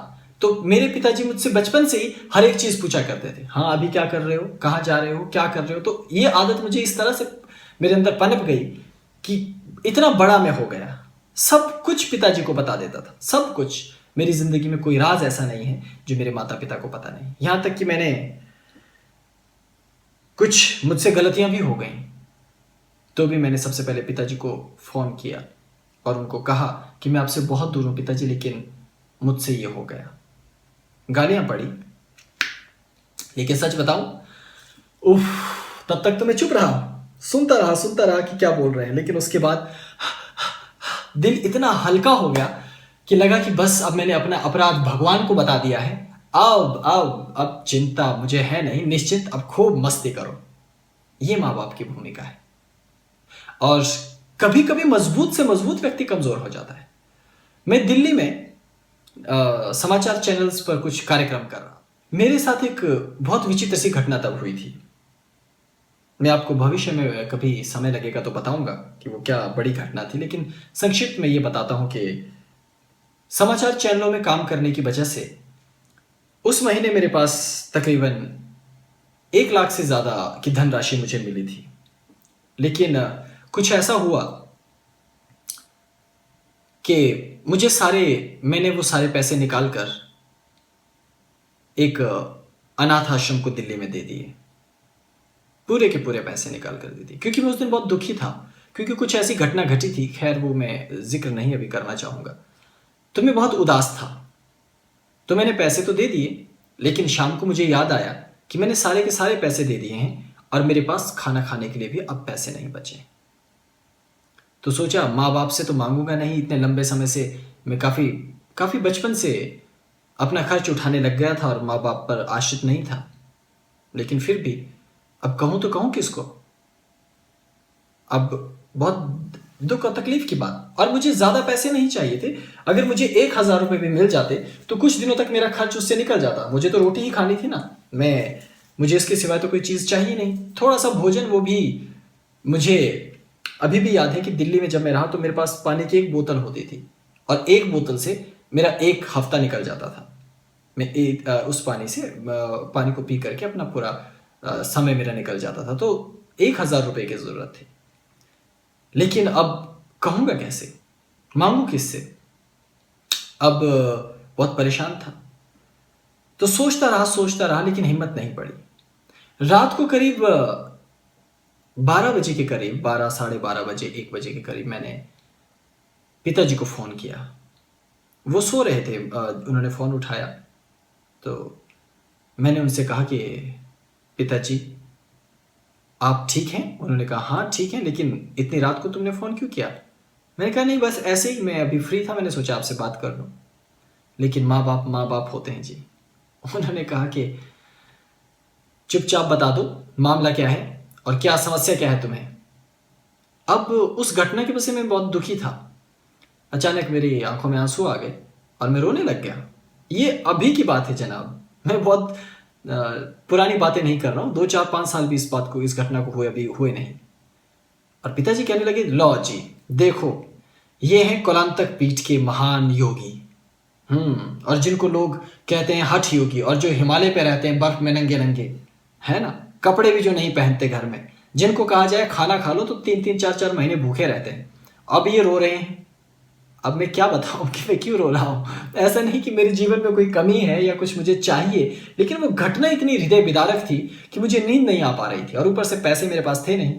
तो मेरे पिताजी मुझसे बचपन से ही हर एक चीज पूछा करते थे, हाँ अभी क्या कर रहे हो, कहाँ जा रहे हो, क्या कर रहे हो। तो ये आदत मुझे इस तरह से मेरे अंदर पनप गई कि इतना बड़ा मैं हो गया, सब कुछ पिताजी को बता देता था, सब कुछ। मेरी जिंदगी में कोई राज ऐसा नहीं है जो मेरे माता पिता को पता नहीं। यहां तक कि मैंने कुछ मुझसे गलतियां भी हो गई तो भी मैंने सबसे पहले पिताजी को फोन किया और उनको कहा कि मैं आपसे बहुत दूर हूं पिताजी, लेकिन मुझसे ये हो गया। गालियां पड़ी, लेकिन सच बताऊं, उफ, तब तक तो मैं चुप रहा, सुनता रहा कि क्या बोल रहे हैं। लेकिन उसके बाद दिल इतना हल्का हो गया कि लगा कि बस अब मैंने अपना अपराध भगवान को बता दिया है। अब चिंता मुझे है नहीं, निश्चित अब खूब मस्ती करो। ये माँ बाप की भूमिका है। और कभी कभी मजबूत से मजबूत व्यक्ति कमजोर हो जाता है। मैं दिल्ली में समाचार चैनल्स पर कुछ कार्यक्रम कर रहा, मेरे साथ एक बहुत विचित्र सी घटना तब हुई थी। मैं आपको भविष्य में कभी समय लगेगा तो बताऊंगा कि वो क्या बड़ी घटना थी, लेकिन संक्षिप्त में ये बताता हूं कि समाचार चैनलों में काम करने की वजह से उस महीने मेरे पास तकरीबन 1 लाख से ज्यादा की धनराशि मुझे मिली थी। लेकिन कुछ ऐसा हुआ कि मैंने वो सारे पैसे निकालकर एक अनाथ आश्रम को दिल्ली में दे दिए, पूरे के पूरे पैसे निकाल कर दे दिए, क्योंकि मैं उस दिन बहुत दुखी था, क्योंकि कुछ ऐसी घटना घटी थी। खैर वो मैं जिक्र नहीं अभी करना चाहूंगा। तो मैं बहुत उदास था, तो मैंने पैसे तो दे दिए, लेकिन शाम को मुझे याद आया कि मैंने सारे के सारे पैसे दे दिए हैं और मेरे पास खाना खाने के लिए भी अब पैसे नहीं बचे। तो सोचा माँ बाप से तो मांगूंगा नहीं, इतने लंबे समय से मैं काफी बचपन से अपना खर्च उठाने लग गया था और माँ बाप पर आश्रित नहीं था। लेकिन फिर भी अब कहूं तो कहूं किसको। अब बहुत दुख और तकलीफ की बात, और मुझे ज्यादा पैसे नहीं चाहिए थे। अगर मुझे 1,000 रुपए भी मिल जाते तो कुछ दिनों तक मेरा खर्च उससे निकल जाता। मुझे तो रोटी ही खानी थी ना, मुझे इसके सिवाय तो कोई चीज चाहिए नहीं। थोड़ा सा भोजन, वो भी मुझे अभी भी याद है कि दिल्ली में जब मैं रहा तो मेरे पास पानी की एक बोतल होती थी और एक बोतल से मेरा 1 हफ्ता निकल जाता था। मैं उस पानी को पी करके अपना पूरा समय मेरा निकल जाता था। तो 1,000 रुपए की जरूरत थी। लेकिन अब कहूंगा कैसे, मांगू किससे। अब बहुत परेशान था, तो सोचता रहा लेकिन हिम्मत नहीं पड़ी। रात को करीब 12 बजे के करीब, 12, साढ़े 12 बजे, 1 बजे के करीब मैंने पिताजी को फोन किया। वो सो रहे थे, उन्होंने फोन उठाया तो मैंने उनसे कहा कि पिताजी आप ठीक हैं? उन्होंने कहा हाँ ठीक है, लेकिन इतनी रात को तुमने फोन क्यों किया? मैंने कहा नहीं, बस ऐसे ही, मैं अभी फ्री था, मैंने सोचा आपसे बात कर लूं। लेकिन माँ बाप होते हैं जी। उन्होंने कहा कि चुपचाप बता दो मामला क्या है और क्या समस्या क्या है तुम्हें। अब उस घटना की वजह से मैं बहुत दुखी था। अचानक मेरी आंखों में आंसू आ गए और मैं रोने लग गया। ये अभी की बात है जनाब, मैं बहुत पुरानी बातें नहीं कर रहा हूँ। 2, 4, 5 साल भी इस घटना को अभी हुए नहीं। और पिताजी कहने लगे लो जी देखो, ये हैं कुलांतक पीठ के महान योगी, और जिनको लोग कहते हैं हठ योगी, और जो हिमालय पे रहते हैं बर्फ में नंगे नंगे, है ना, कपड़े भी जो नहीं पहनते घर में, जिनको कहा जाए खाना खा लो तो 3-3, 4-4 महीने भूखे रहते हैं। अब ये रो रहे हैं। अब मैं क्या बताऊं कि मैं क्यों रो रहा हूं। ऐसा नहीं कि मेरे जीवन में कोई कमी है या कुछ मुझे चाहिए, लेकिन वो घटना इतनी हृदय विदारक थी कि मुझे नींद नहीं आ पा रही थी, और ऊपर से पैसे मेरे पास थे नहीं।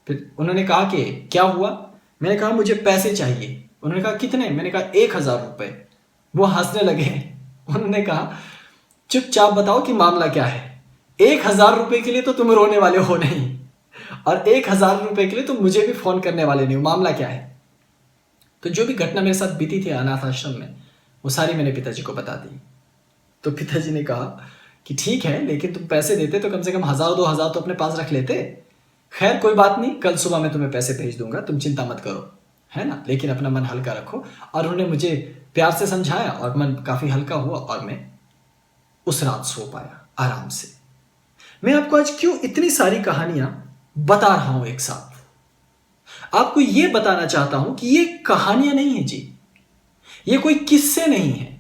फिर उन्होंने कहा कि क्या हुआ? मैंने कहा मुझे पैसे चाहिए। उन्होंने कहा कितने? मैंने कहा 1,000 रुपए। वो हंसने लगे। उन्होंने कहा चुपचाप बताओ कि मामला क्या है। 1,000 रुपए के लिए तो तुम रोने वाले हो नहीं, और 1,000 रुपए के लिए तुम मुझे भी फोन करने वाले नहीं हो, मामला क्या है? तो जो भी घटना मेरे साथ बीती थी अनाथ आश्रम में, वो सारी मैंने पिताजी को बता दी। तो पिताजी ने कहा कि ठीक है, लेकिन तुम पैसे देते तो कम से कम 1,000-2,000 तो अपने पास रख लेते। खैर कोई बात नहीं, कल सुबह मैं तुम्हें पैसे भेज दूंगा, तुम चिंता मत करो, है ना, लेकिन अपना मन हल्का रखो। और उन्होंने मुझे प्यार से समझाया और मन काफी हल्का हुआ और मैं उस रात सो पाया आराम से। मैं आपको आज क्यों इतनी सारी कहानियां बता रहा हूं एक साथ? आपको यह बताना चाहता हूं कि ये कहानियां नहीं है जी, ये कोई किस्से नहीं है,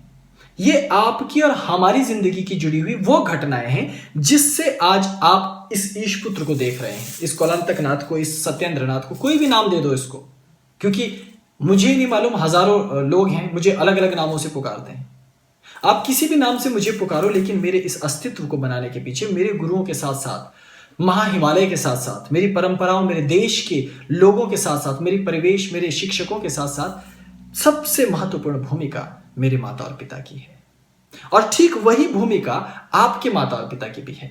ये आपकी और हमारी जिंदगी की जुड़ी हुई वो घटनाएं हैं जिससे आज आप इस ईशपुत्र को देख रहे हैं, इस कोलांतकनाथ को, इस सत्येंद्रनाथ को, कोई भी नाम दे दो इसको, क्योंकि मुझे नहीं मालूम, हजारों लोग हैं मुझे अलग अलग नामों से पुकारते हैं। आप किसी भी नाम से मुझे पुकारो, लेकिन मेरे इस अस्तित्व को बनाने के पीछे मेरे गुरुओं के साथ साथ, महा हिमालय के साथ साथ, मेरी परंपराओं, मेरे देश के लोगों के साथ साथ, मेरी परिवेश, मेरे शिक्षकों के साथ साथ सबसे महत्वपूर्ण भूमिका मेरे माता और पिता की है। और ठीक वही भूमिका आपके माता और पिता की भी है।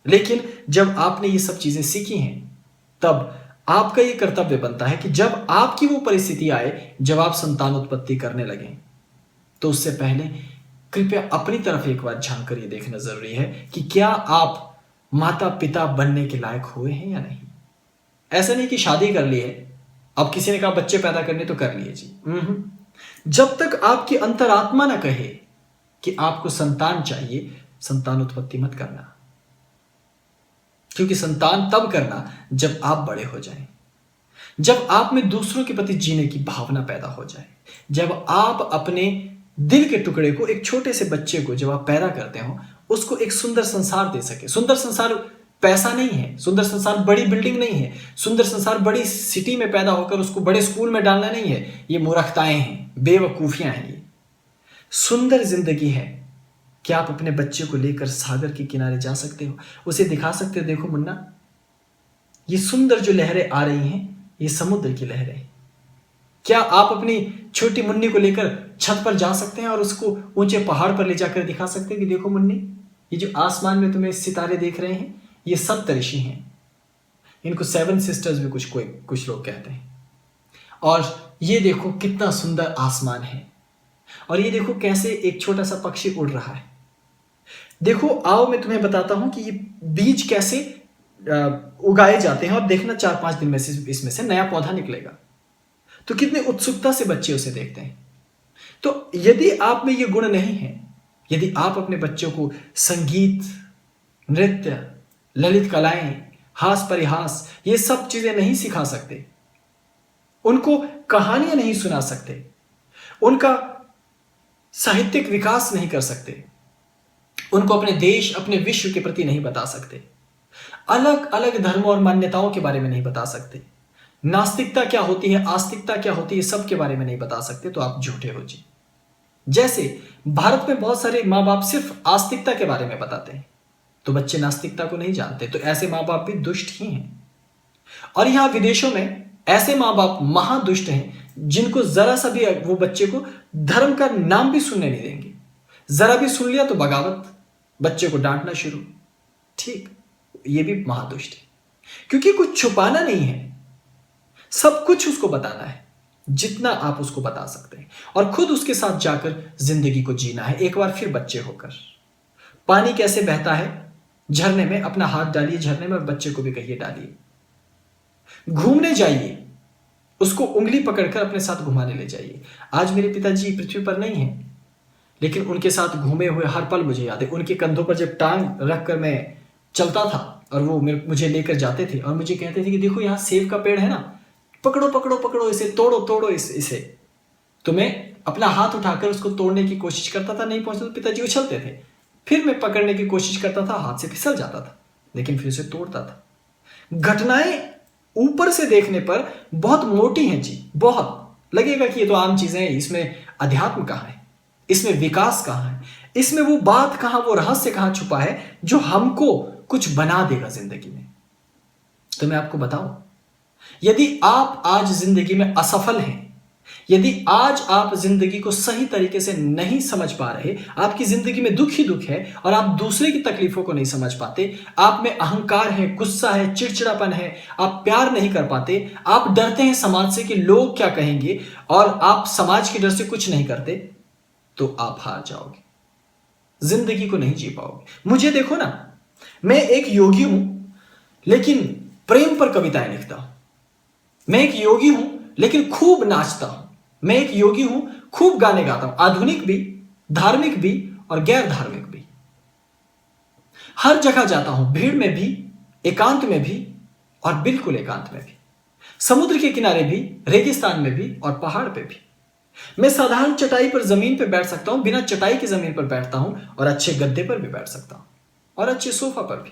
लेकिन जब आपने ये सब चीजें सीखी हैं, तब आपका ये कर्तव्य बनता है कि जब आपकी वो परिस्थिति आए, जब आप संतान उत्पत्ति करने लगें, तो उससे पहले कृपया अपनी तरफ एक बार झांक कर ये देखना जरूरी है कि क्या आप माता पिता बनने के लायक हुए हैं या नहीं। ऐसा नहीं कि शादी कर ली है, अब किसी ने कहा बच्चे पैदा करने तो कर लिए जी। जब तक आपकी अंतरात्मा ना कहे कि आपको संतान चाहिए, संतान उत्पत्ति मत करना, क्योंकि संतान तब करना जब आप बड़े हो जाएं, जब आप में दूसरों के प्रति जीने की भावना पैदा हो जाए, जब आप अपने दिल के टुकड़े को, एक छोटे से बच्चे को जब आप पैदा करते हो, उसको एक सुंदर संसार दे सके। सुंदर संसार पैसा नहीं है, सुंदर संसार बड़ी बिल्डिंग नहीं है, सुंदर संसार बड़ी सिटी में पैदा होकर उसको बड़े स्कूल में डालना नहीं है। ये मूर्खताएं हैं, बेवकूफियां हैं। ये सुंदर जिंदगी है कि आप अपने बच्चे को लेकर सागर के किनारे जा सकते हो, उसे दिखा सकते हो, देखो मुन्ना, ये सुंदर जो लहरें आ रही हैं, ये समुद्र की लहरें। क्या आप अपनी छोटी मुन्नी को लेकर छत पर जा सकते हैं और उसको ऊंचे पहाड़ पर ले जाकर दिखा सकते हैं कि देखो मुन्नी, ये जो आसमान में तुम्हें सितारे देख रहे हैं, ये सप्तऋषि हैं। इनको 7 सिस्टर्स भी कुछ लोग कहते हैं। और ये देखो कितना सुंदर आसमान है, और ये देखो कैसे एक छोटा सा पक्षी उड़ रहा है। देखो आओ मैं तुम्हें बताता हूं कि ये बीज कैसे उगाए जाते हैं, और देखना 4-5 दिन में से इसमें से नया पौधा निकलेगा। तो कितने उत्सुकता से बच्चे उसे देखते हैं। तो यदि आप में ये गुण नहीं है, यदि आप अपने बच्चों को संगीत, नृत्य, ललित कलाएं, हास परिहास, ये सब चीजें नहीं सिखा सकते, उनको कहानियां नहीं सुना सकते, उनका साहित्यिक विकास नहीं कर सकते, उनको अपने देश, अपने विश्व के प्रति नहीं बता सकते, अलग अलग धर्मों और मान्यताओं के बारे में नहीं बता सकते, नास्तिकता क्या होती है, आस्तिकता क्या होती है, सब के बारे में नहीं बता सकते, तो आप झूठे हो जी। जैसे भारत में बहुत सारे माँ बाप सिर्फ आस्तिकता के बारे में बताते हैं, तो बच्चे नास्तिकता को नहीं जानते, तो ऐसे माँ बाप भी दुष्ट ही हैं। और यहां विदेशों में ऐसे माँ बाप महादुष्ट हैं जिनको जरा सा भी वो बच्चे को धर्म का नाम भी सुनने नहीं देंगे। जरा भी सुन लिया तो बगावत, बच्चे को डांटना शुरू। ठीक, ये भी महादुष्ट है, क्योंकि कुछ छुपाना नहीं है, सब कुछ उसको बताना है, जितना आप उसको बता सकते हैं, और खुद उसके साथ जाकर जिंदगी को जीना है, एक बार फिर बच्चे होकर। पानी कैसे बहता है झरने में, अपना हाथ डालिए झरने में और बच्चे को भी कहिए डालिए। घूमने जाइए, उसको उंगली पकड़कर अपने साथ घुमाने ले जाइए। आज मेरे पिताजी पृथ्वी पर नहीं है, लेकिन उनके साथ घूमे हुए हर पल मुझे याद है। उनके कंधों पर जब टांग रखकर मैं चलता था और वो मुझे लेकर जाते थे और मुझे कहते थे कि देखो यहाँ सेब का पेड़ है ना, पकड़ो पकड़ो पकड़ो इसे, तोड़ो तोड़ो इसे। तो मैं अपना हाथ उठाकर उसको तोड़ने की कोशिश करता था, नहीं पहुंचता तो पिताजी उछलते थे। फिर मैं पकड़ने की कोशिश करता था, हाथ से फिसल जाता था, लेकिन फिर उसे तोड़ता था। घटनाएं ऊपर से देखने पर बहुत मोटी हैं जी, बहुत लगेगा कि ये तो आम चीजें हैं, इसमें अध्यात्म कहाँ है, इसमें विकास कहाँ है, इसमें वो बात कहाँ, वो रहस्य कहाँ छुपा है जो हमको कुछ बना देगा जिंदगी में। तो मैं आपको बताऊं, यदि आप आज जिंदगी में असफल हैं, यदि आज आप जिंदगी को सही तरीके से नहीं समझ पा रहे, आपकी जिंदगी में दुख ही दुख है और आप दूसरे की तकलीफों को नहीं समझ पाते, आप में अहंकार है, गुस्सा है, चिड़चिड़ापन है, आप प्यार नहीं कर पाते, आप डरते हैं समाज से कि लोग क्या कहेंगे और आप समाज के डर से कुछ नहीं करते, तो आप हार जाओगे, जिंदगी को नहीं जी पाओगे। मुझे देखो ना, मैं एक योगी हूं लेकिन प्रेम पर कविताएं लिखता हूं। मैं एक योगी हूं लेकिन खूब नाचता हूं। मैं एक योगी हूं, खूब गाने गाता हूं, आधुनिक भी, धार्मिक भी और गैर धार्मिक भी। हर जगह जाता हूं, भीड़ में भी, एकांत में भी और बिल्कुल एकांत में भी, समुद्र के किनारे भी, रेगिस्तान में भी और पहाड़ पे भी। मैं साधारण चटाई पर जमीन पर बैठ सकता हूं, बिना चटाई की जमीन पर बैठता हूं और अच्छे गद्दे पर भी बैठ सकता हूं और अच्छे सोफा पर भी,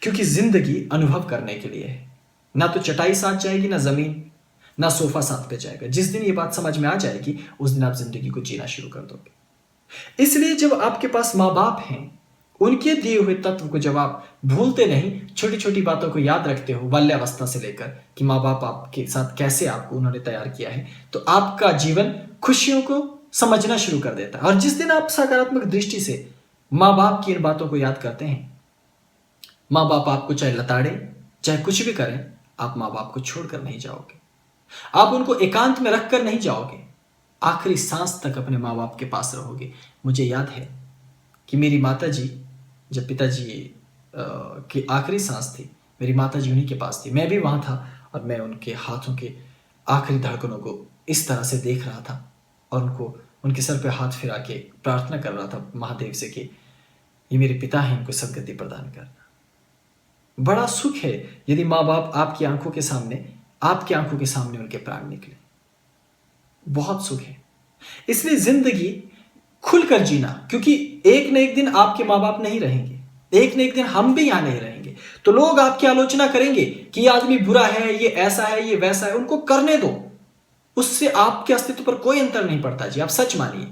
क्योंकि जिंदगी अनुभव करने के लिए है। ना तो चटाई साथ जाएगी, ना जमीन, ना सोफा साथ पे जाएगा। जिस दिन ये बात समझ में आ जाएगी, उस दिन आप जिंदगी को जीना शुरू कर दोगे। इसलिए जब आपके पास माँ बाप हैं, उनके दिए हुए तत्व को जब आप भूलते नहीं, छोटी छोटी बातों को याद रखते हो बाल्यावस्था से लेकर कि माँ बाप आपके साथ कैसे आपको उन्होंने तैयार किया है, तो आपका जीवन खुशियों को समझना शुरू कर देता है। और जिस दिन आप सकारात्मक दृष्टि से माँ बाप की इन बातों को याद करते हैं, माँ बाप आपको चाहे लताड़े, चाहे कुछ भी करें, आप माँ बाप को छोड़कर नहीं जाओगे, आप उनको एकांत में रखकर नहीं जाओगे, आखिरी सांस तक अपने माँ बाप के पास रहोगे। मुझे याद है कि मेरी माता जी, जब पिताजी की आखिरी सांस थी, मेरी माता जी उन्हीं के पास थी, मैं भी वहां था और मैं उनके हाथों के आखिरी धड़कनों को इस तरह से देख रहा था और उनको उनके सर पे हाथ फिरा के प्रार्थना कर रहा था महादेव से कि ये मेरे पिता हैं, इनको सदगति प्रदान करना। बड़ा सुख है यदि माँ बाप आपकी आंखों के सामने उनके प्राण निकले, बहुत सुख है। इसलिए जिंदगी खुलकर जीना, क्योंकि एक न एक दिन आपके माँ बाप नहीं रहेंगे, एक न एक दिन हम भी यहां नहीं रहेंगे, तो लोग आपकी आलोचना करेंगे कि ये आदमी बुरा है, ये ऐसा है, ये वैसा है। उनको करने दो, उससे आपके अस्तित्व पर कोई अंतर नहीं पड़ता जी, आप सच मानिए।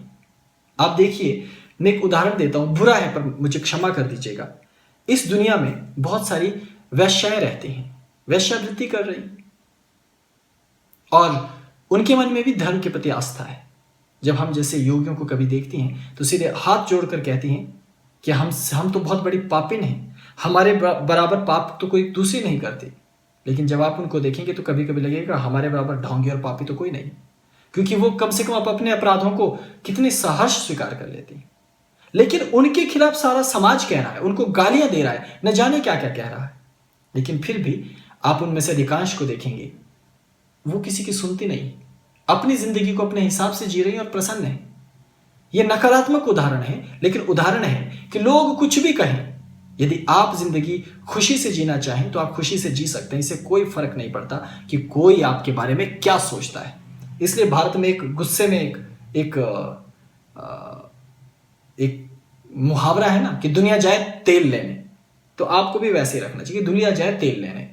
आप देखिए, मैं एक उदाहरण देता हूं, बुरा है पर मुझे क्षमा कर दीजिएगा। इस दुनिया में बहुत सारी वैश्याएं रहती हैं, वैश्यावृत्ति कर रही, और उनके मन में भी धर्म के प्रति आस्था है। जब हम जैसे योगियों को कभी देखती हैं तो सीधे हाथ जोड़कर कहती हैं कि हम तो बहुत बड़ी पापिन हैं, हमारे बराबर पाप तो कोई दूसरी नहीं करती। लेकिन जब आप उनको देखेंगे तो कभी कभी लगेगा हमारे बराबर ढोंगी और पापी तो कोई नहीं, क्योंकि वो कम से कम आप अपने अपराधों को कितने सहर्ष स्वीकार कर लेती हैं। लेकिन उनके खिलाफ सारा समाज कह रहा है, उनको गालियां दे रहा है, न जाने क्या क्या कह रहा है, लेकिन फिर भी आप उनमें से अधिकांश को देखेंगे, वो किसी की सुनती नहीं, अपनी जिंदगी को अपने हिसाब से जी रही है और प्रसन्न है। यह नकारात्मक उदाहरण है, लेकिन उदाहरण है कि लोग कुछ भी कहें, यदि आप जिंदगी खुशी से जीना चाहें तो आप खुशी से जी सकते हैं। इससे कोई फर्क नहीं पड़ता कि कोई आपके बारे में क्या सोचता है। इसलिए भारत में एक गुस्से में एक मुहावरा है ना कि दुनिया जाए तेल लेने, तो आपको भी वैसे ही रखना चाहिए, दुनिया जाए तेल लेने।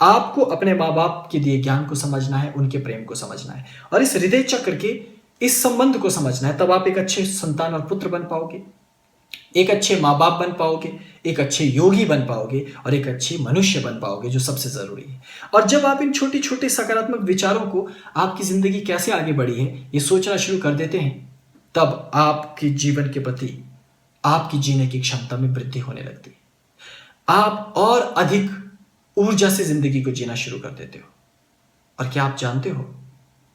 आपको अपने माँ बाप के दिए ज्ञान को समझना है, उनके प्रेम को समझना है और इस हृदय चक्र के इस संबंध को समझना है। तब आप एक अच्छे संतान और पुत्र बन पाओगे, एक अच्छे माँ बाप बन पाओगे, एक अच्छे योगी बन पाओगे और एक अच्छे मनुष्य बन पाओगे, जो सबसे जरूरी है। और जब आप इन छोटे छोटे सकारात्मक विचारों को, आपकी जिंदगी कैसे आगे बढ़ी है, ये सोचना शुरू कर देते हैं, तब आपके जीवन के प्रति आपकी जीने की क्षमता में वृद्धि होने लगती है। आप और अधिक ऊर्जा से जिंदगी को जीना शुरू कर देते हो। और क्या आप जानते हो,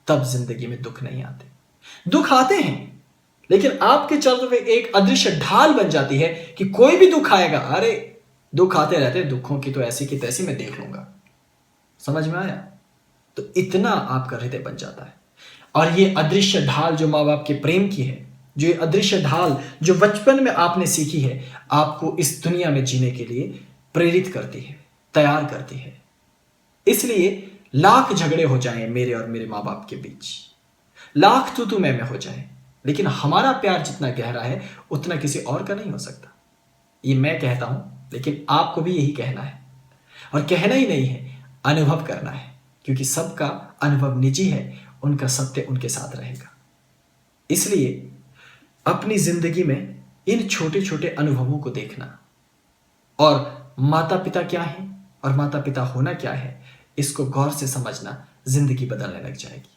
तब जिंदगी में दुख नहीं आते। दुख आते हैं, लेकिन आपके चलते हुए एक अदृश्य ढाल बन जाती है कि कोई भी दुख आएगा, अरे दुख आते रहते, दुखों की तो ऐसी की तैसी मैं देख लूंगा। समझ में आया? तो इतना आपका हृदय बन जाता है। और ये अदृश्य ढाल जो माँ बाप के प्रेम की है, जो ये अदृश्य ढाल जो बचपन में आपने सीखी है, आपको इस दुनिया में जीने के लिए प्रेरित करती है, तैयार करती है। इसलिए लाख झगड़े हो जाएं मेरे और मेरे माँ बाप के बीच, लाख तू मैं हो जाए, लेकिन हमारा प्यार जितना गहरा है उतना किसी और का नहीं हो सकता। ये मैं कहता हूं, लेकिन आपको भी यही कहना है। और कहना ही नहीं है, अनुभव करना है, क्योंकि सबका अनुभव निजी है, उनका सत्य उनके साथ रहेगा। इसलिए अपनी जिंदगी में इन छोटे छोटे अनुभवों को देखना और माता पिता क्या है और माता पिता होना क्या है, इसको गौर से समझना, जिंदगी बदलने लग जाएगी।